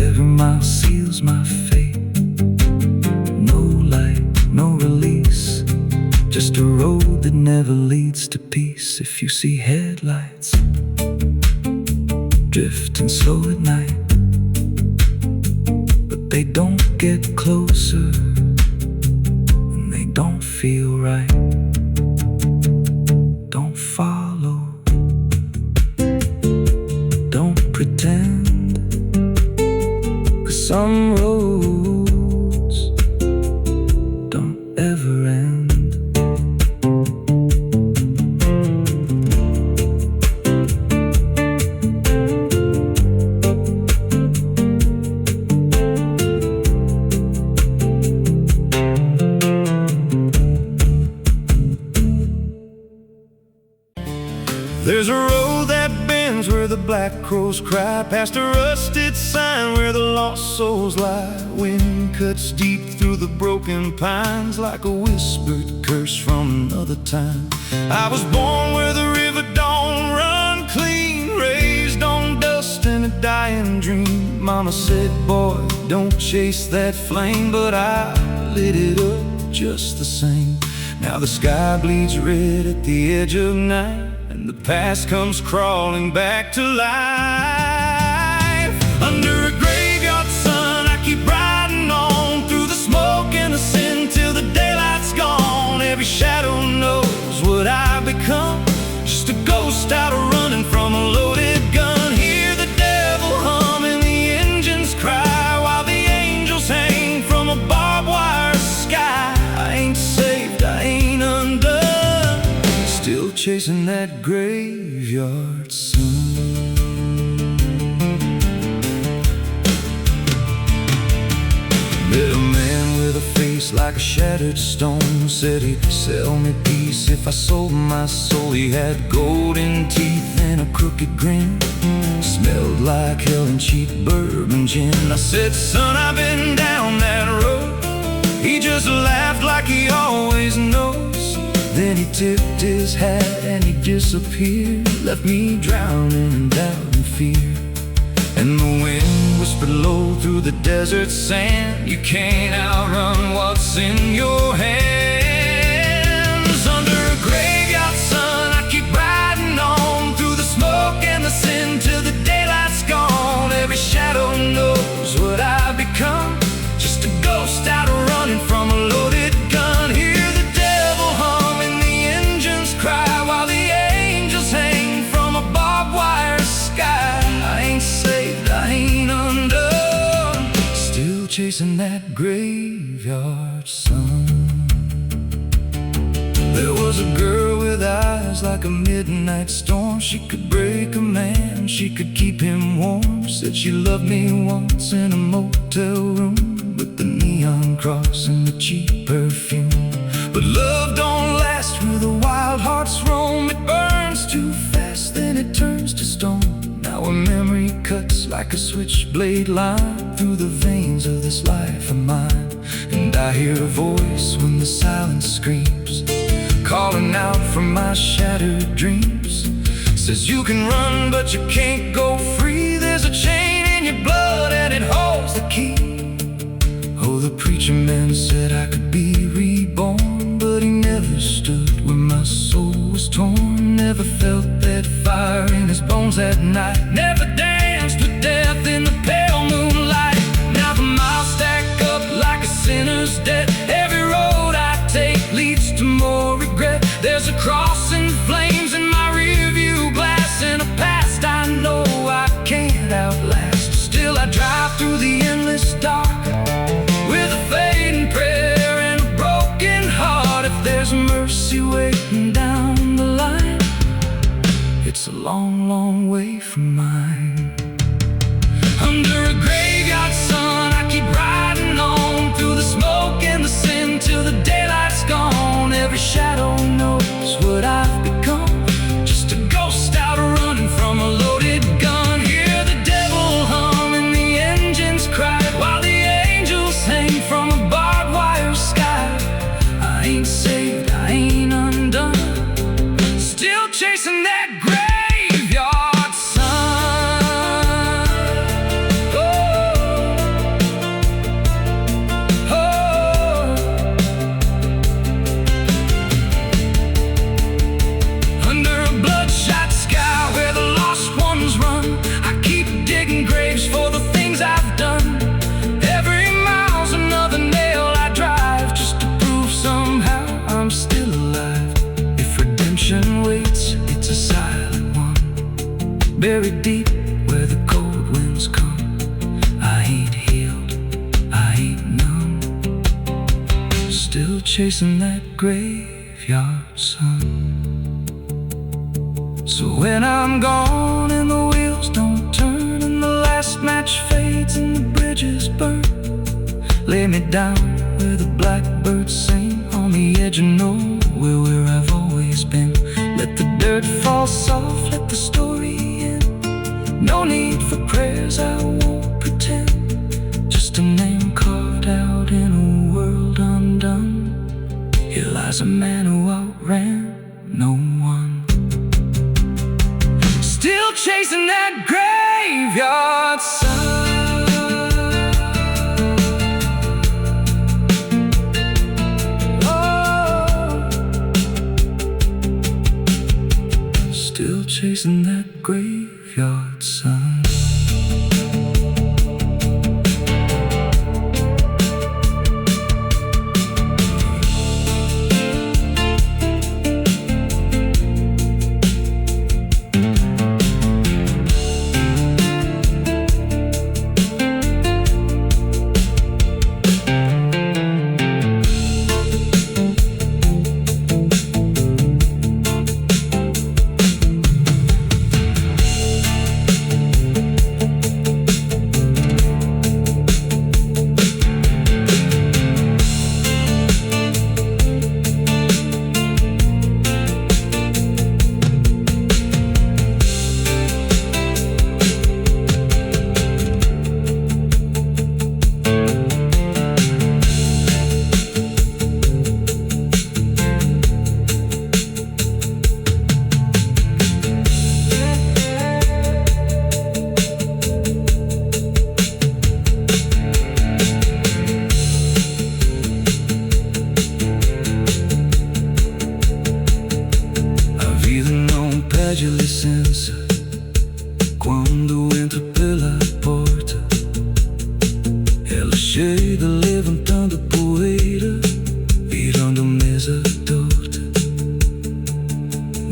every mile seals my fate. No light, no release, just a road that never leads to peace. If you see headlights drifting slow at night, but they don't get closer and they don't feel right, don't follow, don't pretend, 'cause some roads don't ever end. There's a road that bends where the black crows cry, past a rusted sign where the lost souls lie. Wind cuts deep through the broken pines like a whispered curse from another time. I was born where the river don't run clean, raised on dust and a dying dream. Mama said, boy, don't chase that flame, but I lit it up just the same. Now the sky bleeds red at the edge of night, and the past comes crawling back to life. Under a graveyard sun, I keep riding on through the smoke and the sin till the daylight's gone. Every shadow knows what I become, just a ghost out running from a loaded gun. Hear the devil hum that graveyard sun. Met a man with a face like a shattered stone. Said he'd sell me peace if I sold my soul. He had golden teeth and a crooked grin. Smelled like hell and cheap bourbon gin. I said, son, I've been down that road. He just laughed like he always knows. Then he tipped his hat and he disappeared. Left me drowning in doubt and fear. And the wind whispered low through the desert sand, you can't outrun what's in your hands. Under a graveyard sun, I keep riding on through the smoke and the sin till the daylight's gone. Every shadow knows what I've become, just a ghost out running from a loaded gun. Hear the devil hum and the engines cry while the angels hang from a barbed wire sky. I ain't saved, I ain't undone, still chasing that graveyard sun. There was a girl with eyes like a midnight storm. She could break a man, she could keep him warm. Said she loved me once in a motel room with the neon cross and the cheap perfume. But love don't last where the wild hearts roam. It burns too fast, then it turns to stone. Now her memory cuts like a switchblade line through the veins of this life of mine. And I hear a voice when the silence screams, calling out from my shattered dreams. Says you can run but you can't go free. There's a chain in your blood and it holds the key. Oh, the preacher man said I could be reborn, but he never stood where my soul was torn. Never felt that fire in his bones at night. Never danced with death in the pale moonlight. Now the miles stack up like a sinner's debt. Every road I take leads to more regret. There's a cross and flames in my rearview glass, and a past I know I can't outlast. Still I drive through the endless dark with a fading prayer and a broken heart. If there's mercy waiting down the line, it's a long, long way from mine. Under a graveyard sun, I keep riding on through the smoke and the sin till the daylight's gone. Every shadow knows what I've become, just a ghost out running from a loaded gun. Hear the devil hum and the engines cry while the angels hang from a barbed wire sky. I ain't saved, I ain't undone, still chasing that graveyard sun. Oh, oh. Under a bloodshot sky where the lost ones run, I keep digging graves for the things I've done. Every mile's another nail I drive, just to prove somehow I'm still alive. If redemption waits, it's a silent one, buried deep where the cold winds come. I ain't healed, I ain't numb, still chasing that graveyard sun. So when I'm gone and the wheels don't turn and the last match fades and the bridges burn, lay me down where the blackbirds sing on the edge of nowhere where I've always been. Let the dirt fall soft, let the story end. No need for prayers, I won't pretend, just a name carved out in a world undone. Here lies a man who outran no one, still chasing that graveyard sun. Oh, still chasing that graveyard sun. J'ai de levantar da poeira, virando mesa torta.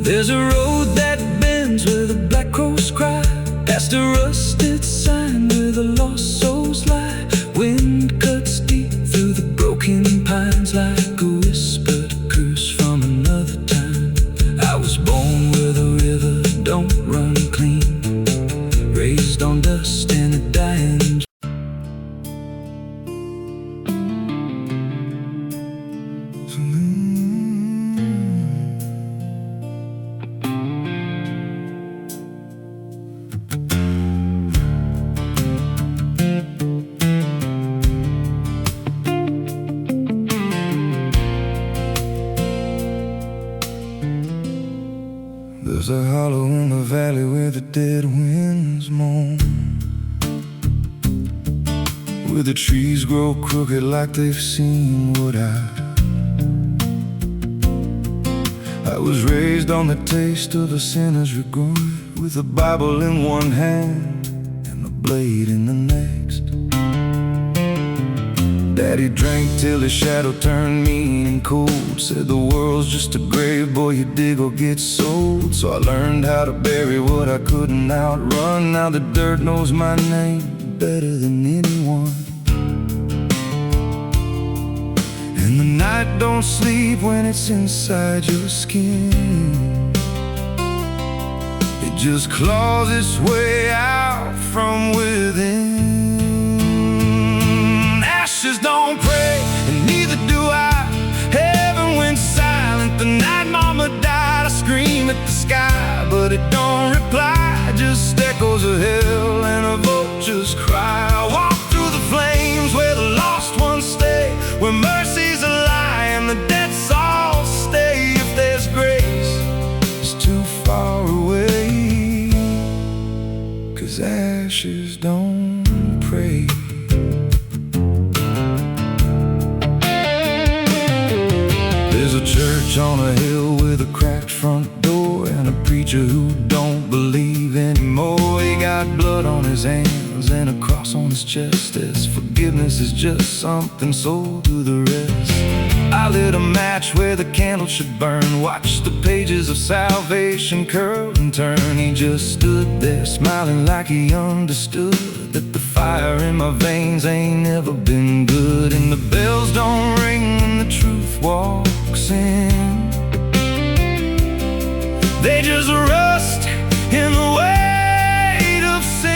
There's a road that bends where the black crows cry, past a rusted sign where the lost souls lie. Wind cuts deep through the broken pines like a whispered curse from another time. I was born where the river don't run clean, raised on dust and a dying. There's a hollow in the valley where the dead winds moan, where the trees grow crooked like they've seen what I was raised on the taste of a sinner's regret, with a Bible in one hand and a blade in the next. Daddy drank till his shadow turned mean and cold, said the world's just a grave, boy, you dig or get sold. So I learned how to bury what I couldn't outrun. Now the dirt knows my name better than anyone. And the night don't sleep when it's inside your skin. It just claws its way out from within. Ashes don't pray, and neither do I. Heaven went silent the night mama died. I scream at the sky, but it don't reply. Just echoes of hell and a vulture's cry. I walk through the flames where the lost ones stay, where mercy's a lie and the dead souls stay. If there's grace, it's too far away, 'cause ashes don't pray. There's a church on a hill with a cracked front door, and a preacher who don't believe anymore. He got blood on his hands and a cross on his chest, as forgiveness is just something sold to the rest. I lit a match where the candle should burn, watched the pages of salvation curl and turn. He just stood there smiling like he understood that the fire in my veins ain't never been good. And the bells don't ring when the truth walks in, they just rust in the weight of sin.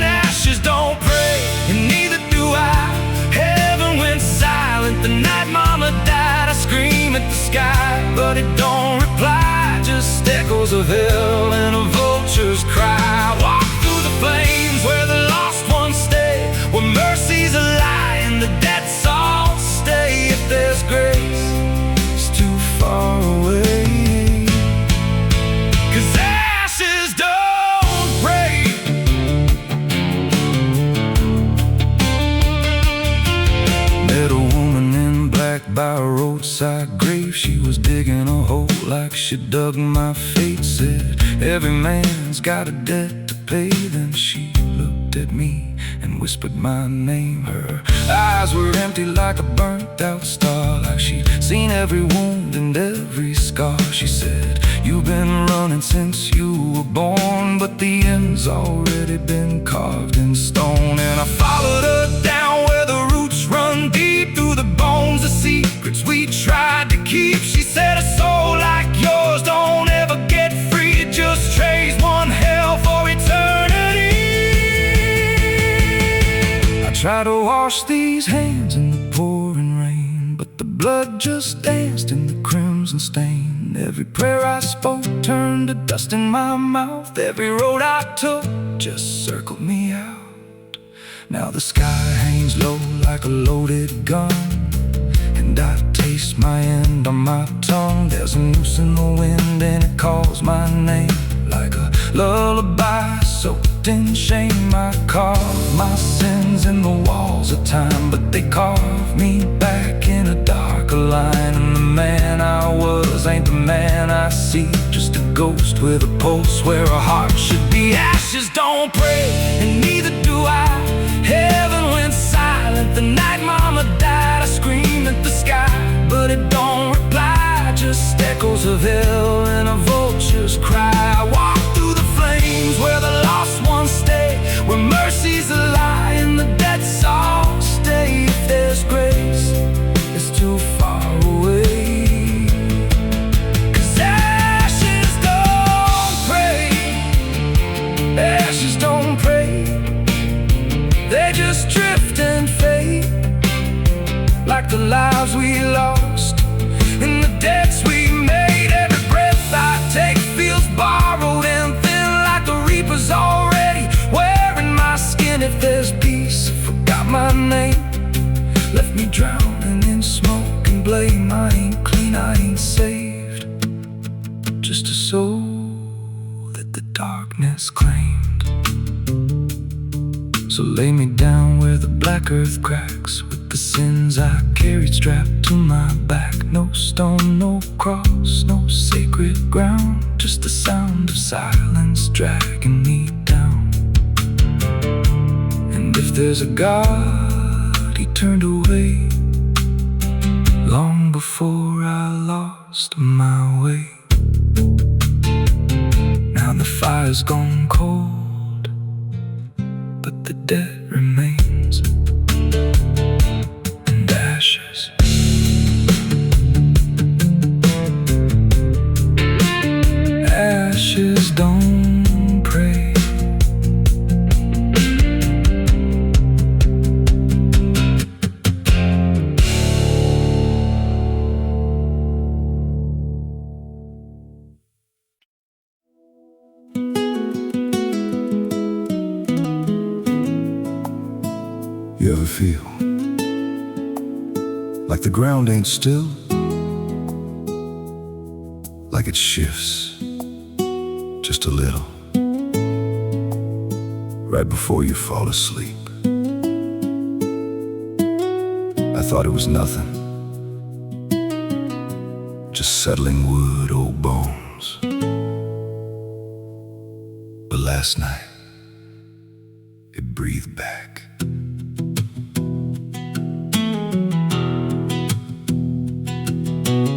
Ashes don't pray, and neither do I. Heaven went silent the night mama died. I scream at the sky, but it don't reply. Just echoes of hell and a vulture's cry. Walk through the flames where the lost ones stay, where mercy's a lie and the dead souls stay. If there's grace, it's too far away, 'cause ashes don't break. Met a woman in black by a roadside grave. She was digging a hole like she dug my fate. Said every man's got a debt to pay. Then she looked at me and whispered my name. Her eyes were empty like a burnt out star, like she'd seen every wound and every scar. She said, you've been running since you were born, but the end's already been carved in stone. And I followed her down where the roots run deep through the bones, the secrets we tried to keep. She said, a soul like yours don't ever get free. It just trades one hell for eternity. I try to wash these hands in the pouring rain, but the blood just danced in the crimson stain. Every prayer I spoke turned to dust in my mouth. Every road I took just circled me out. Now the sky hangs low like a loaded gun, and I taste my end on my tongue. There's a noose in the wind and it calls my name like a lullaby soaked in shame. I carve my sins in the walls of time, but they carve me back in a darker line. And the man I was ain't the man I see, just a ghost with a pulse where a heart should be. Ashes don't pray, and neither do I. Hey, The night mama died, I scream at the sky, but it don't reply, just echoes of hell and a vulture's cry. I walk through the flames where the lost ones stay, where mercy's a lie and the dead souls stay. If there's grace, it's too far away. 'Cause ashes don't pray, ashes don't pray, they just drift and fade, like the lives we lost and the debts we made. Every breath I take feels borrowed and thin, like the reaper's already wearing my skin. If there's peace, forgot my name, left me drowning in smoke and blame. I ain't clean, I ain't saved, just a soul that the darkness claimed. So lay me down where the black earth cracks, with the sins I carried strapped to my back. No stone, no cross, no sacred ground, just the sound of silence dragging me down. And if there's a God, he turned away long before I lost my way. Now the fire's gone cold, but the debt remains, and ashes. Ashes don't pray. You ever feel like the ground ain't still? Like it shifts just a little right before you fall asleep. I thought it was nothing, just settling wood, old bones. But last night it breathed back.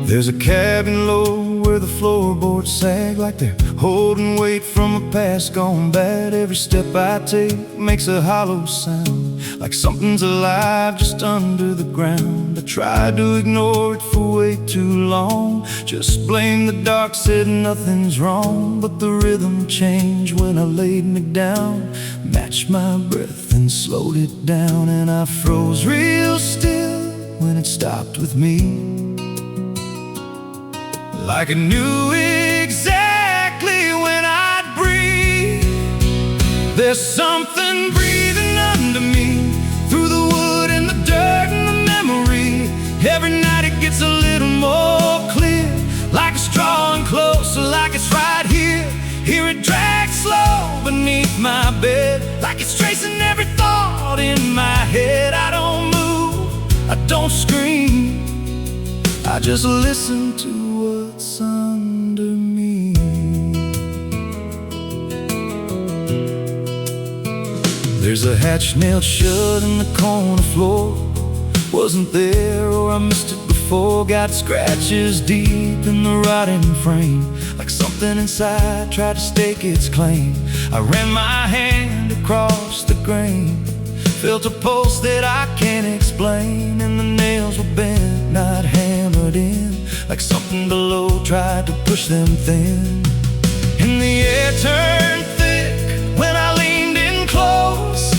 There's a cabin low where the floorboards sag, like they're holding weight from a past gone bad. Every step I take makes a hollow sound, like something's alive just under the ground. I tried to ignore it for way too long, just blamed the dark, said nothing's wrong. But the rhythm changed when I laid me down, matched my breath and slowed it down. And I froze real still when it stopped with me, like I knew exactly when I'd breathe. There's something breathing under me, through the wood and the dirt and the memory. Every night it gets a little more clear, like it's drawing closer, like it's right here. Hear it drag slow beneath my bed, like it's tracing every thought in my head. I don't move, I don't scream, I just listen to what's under me. There's a hatch nailed shut in the corner floor, wasn't there or I missed it before. Got scratches deep in the rotting frame, like something inside tried to stake its claim. I ran my hand across the grain, felt a pulse that I can't explain. And the nails were bent, not hammered in, like something below tried to push them thin. And the air turned thick when I leaned in close,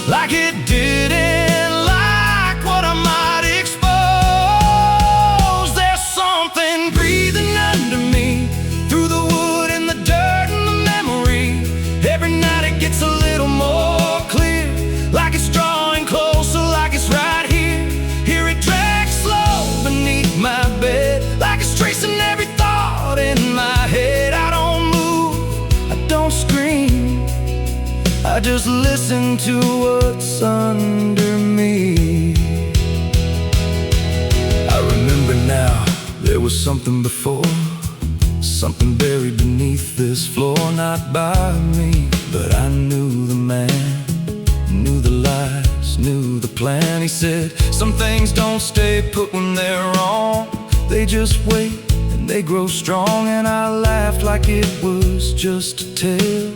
like it didn't like what I might expose. There's something breathing under me, through the wood and the dirt and the memory. Every night it gets a little more clear, like it's drawing closer, like it's right here. Hear it drag slow beneath my bed, like it's tracing every thought in my head. I don't move, I don't scream, I just listen to what's under me. I remember now, there was something before, something buried beneath this floor. Not by me, but I knew the man, knew the lies, knew said, some things don't stay put when they're wrong. They just wait and they grow strong. And I laughed like it was just a tale.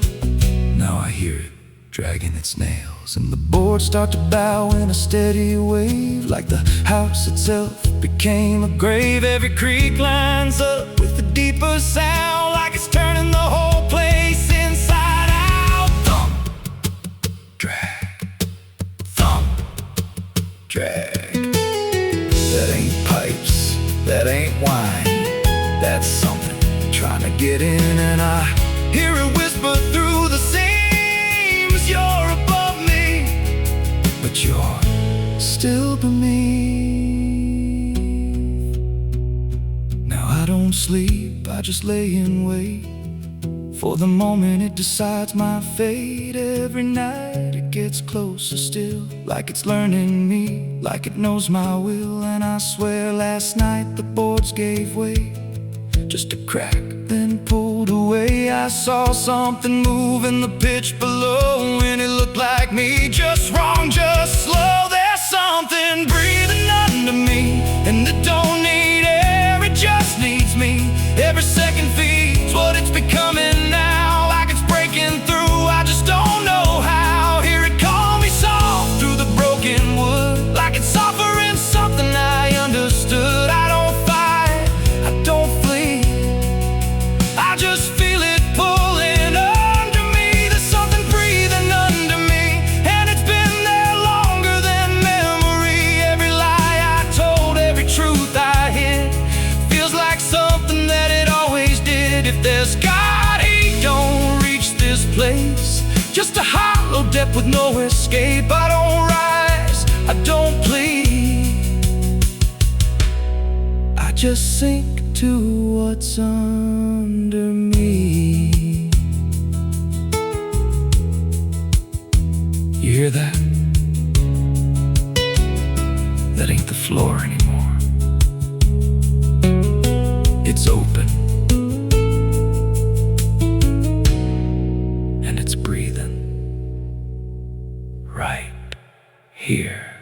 Now I hear it dragging its nails, and the boards start to bow in a steady wave, like the house itself became a grave. Every creak lines up with a deeper sound, like it's turning the whole place inside out. Thump, drag, thump, drag. That ain't pipes, that ain't wine, that's something trying to get in. And I hear it whisper through the seams, you're above me, but you're still beneath. Now I don't sleep, I just lay in wait for the moment it decides my fate. Every night it gets closer still, like it's learning me, like it knows my will. And I swear last night the boards gave way, just a crack, then pulled away. I saw something move in the pitch below, and it looked like me, just wrong, just slow. There's something breathing under me, and it don't need air, it just needs me. Every second feeds what it's becoming now, like it's breaking through, I just don't know how. Hear it call me soft through the broken wood, like it's offering something I understood. I don't fight, I don't flee, I just feel it pulling under me. There's something breathing under me, and it's been there longer than memory. Every lie I told, every truth I hid, feels like something that it always did. If there's God, he don't reach this place, just a hollow depth with no escape. I don't rise, I don't plead, I just sink to what's under me. You hear that? That ain't the floor anymore. It's open, and it's breathing right here.